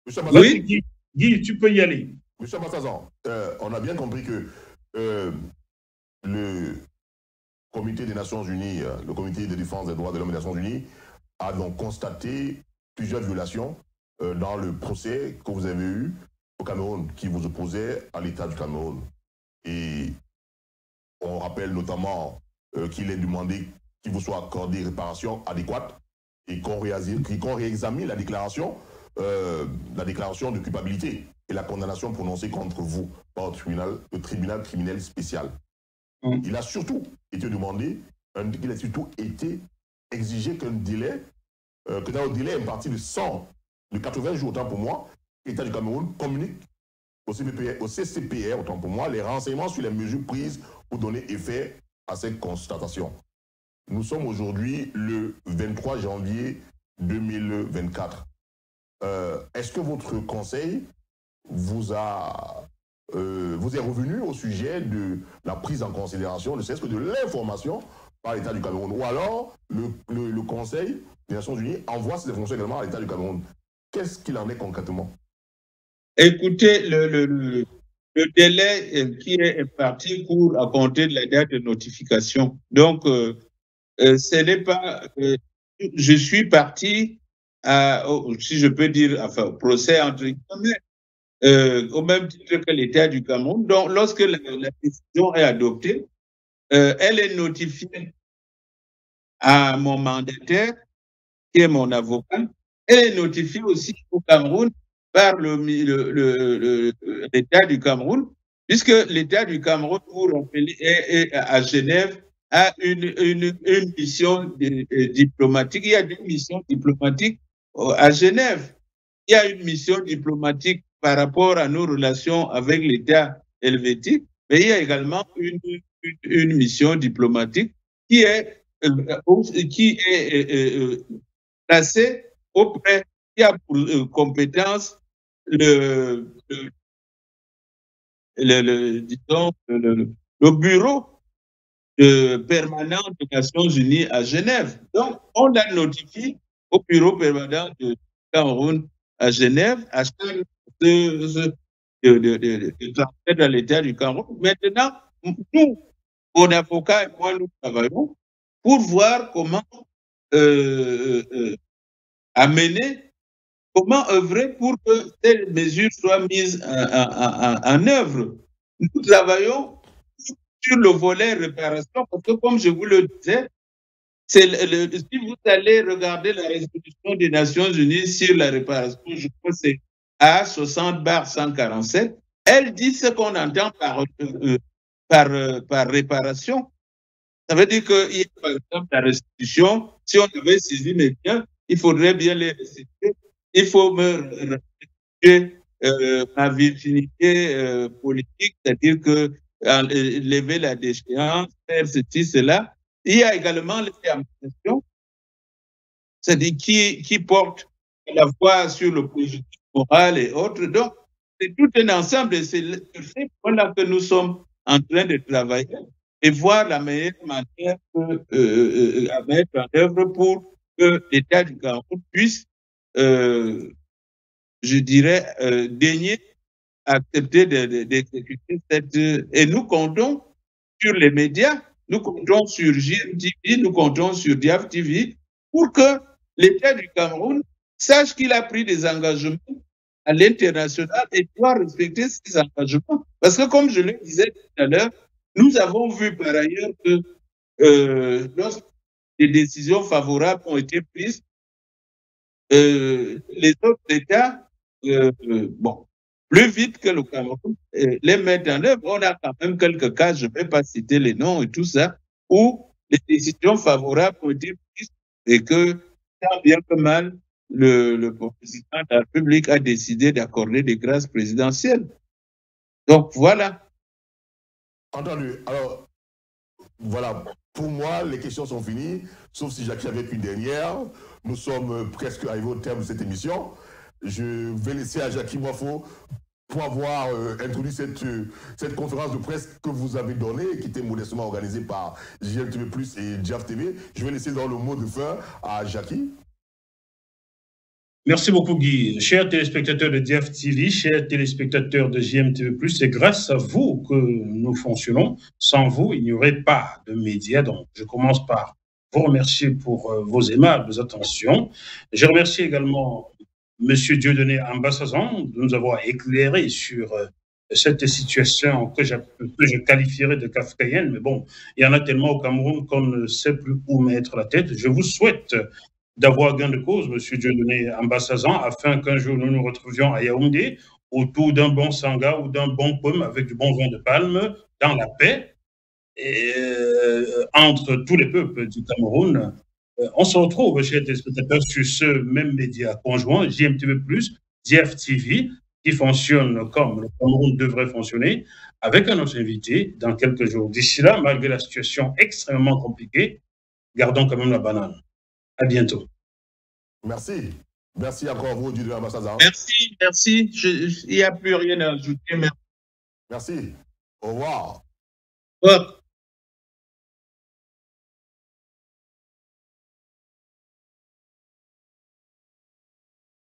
Monsieur Ambassadeur. Oui, Guy, tu peux y aller. Monsieur Ambassadeur, on a bien compris que le Comité des Nations Unies, le Comité de défense des droits de l'homme des Nations Unies, a donc constaté plusieurs violations dans le procès que vous avez eu au Cameroun, qui vous opposait à l'État du Cameroun. Et on rappelle notamment qu'il est demandé qu'il vous soit accordé réparation adéquate et qu'on réexamine la déclaration de culpabilité et la condamnation prononcée contre vous par le tribunal criminel spécial. Il a surtout été demandé, il a surtout été exigé qu'un délai imparti de 80 jours, autant pour moi, l'État du Cameroun communique au CCPR, autant pour moi, les renseignements sur les mesures prises pour donner effet à cette constatation. Nous sommes aujourd'hui le 23 janvier 2024. Est-ce que votre conseil vous est revenu au sujet de la prise en considération, ne serait-ce que de l'information par l'État du Cameroun? Ou alors, le Conseil des Nations Unies envoie ces informations également à l'État du Cameroun? Qu'est-ce qu'il en est concrètement? Écoutez, le délai qui est imparti court à compter de la date de notification. Donc, ce n'est pas... je suis parti, si je peux dire, au procès entre guillemets, au même titre que l'État du Cameroun. Donc, lorsque la décision est adoptée, elle est notifiée à mon mandataire, qui est mon avocat. Elle est notifiée aussi au Cameroun par l'État du Cameroun, puisque l'État du Cameroun, pour rappeler, est à Genève, a une mission diplomatique. Il y a deux missions diplomatiques à Genève. Il y a une mission diplomatique par rapport à nos relations avec l'État helvétique, mais il y a également une mission diplomatique qui est placée auprès, qui a pour compétence le bureau permanent des Nations Unies à Genève. Donc, on a notifié au bureau permanent de Cameroun à Genève à chaque de transfert dans l'État du Cameroun. Maintenant, nous, mon avocat et moi, nous travaillons pour voir comment amener, comment œuvrer pour que ces mesures soient mises en œuvre. Nous travaillons sur le volet réparation parce que, comme je vous le disais, Si vous allez regarder la résolution des Nations Unies sur la réparation, je crois que c'est A60/147, elle dit ce qu'on entend par réparation. Ça veut dire qu'il y a par exemple la restitution. Si on avait saisi mes biens, il faudrait bien les restituer. Il faut me restituer ma virginité politique, c'est-à-dire que lever la déchéance, faire ceci, cela. Il y a également les terminations, c'est-à-dire qui porte la voix sur le préjudice moral et autres. Donc, c'est tout un ensemble. C'est là que nous sommes en train de travailler et voir la meilleure manière à mettre en œuvre pour que l'État du Cameroun puisse, je dirais, daigner accepter d'exécuter cette... Et nous comptons sur les médias, nous comptons sur GMTV, nous comptons sur Diaf TV pour que l'État du Cameroun sache qu'il a pris des engagements à l'international et doit respecter ces engagements. Parce que comme je le disais tout à l'heure, nous avons vu par ailleurs que lorsque des décisions favorables ont été prises, les autres États, bon, plus vite que le Cameroun, les mettent en œuvre. On a quand même quelques cas, je ne vais pas citer les noms et tout ça, où les décisions favorables ont été prises et que, tant bien que mal, le président de la République a décidé d'accorder des grâces présidentielles. Donc, voilà. Entendu. Alors, voilà, pour moi, les questions sont finies, sauf si Jackie avait une dernière. Nous sommes presque arrivés au terme de cette émission. Je vais laisser à Jackie Moifo pour avoir introduit cette conférence de presse que vous avez donnée, qui était modestement organisée par JMTV+, et Diaf TV. Je vais laisser dans le mot de fin à Jackie. Merci beaucoup, Guy. Chers téléspectateurs de Diaf TV, chers téléspectateurs de JMTV+, c'est grâce à vous que nous fonctionnons. Sans vous, il n'y aurait pas de médias. Donc, je commence par vous remercier pour vos aimables attentions. Je remercie également M. Dieudonné Ambasazan de nous avoir éclairé sur cette situation que je qualifierais de kafkaïenne. Mais bon, il y en a tellement au Cameroun qu'on ne sait plus où mettre la tête. Je vous souhaite d'avoir gain de cause, M. Dieudonné Ambasazan, afin qu'un jour nous nous retrouvions à Yaoundé autour d'un bon sanga ou d'un bon pomme avec du bon vin de palme, dans la paix, et, entre tous les peuples du Cameroun. On se retrouve, chers téléspectateurs, sur ce même média conjoint, JMTV+, Diaf TV, qui fonctionne comme le Cameroun devrait fonctionner, avec un autre invité dans quelques jours. D'ici là, malgré la situation extrêmement compliquée, gardons quand même la banane. À bientôt. Merci. Merci encore à vous, Dieudonné Ambasazan. Merci, merci. Il n'y a plus rien à ajouter. Merci. Au revoir. Au revoir.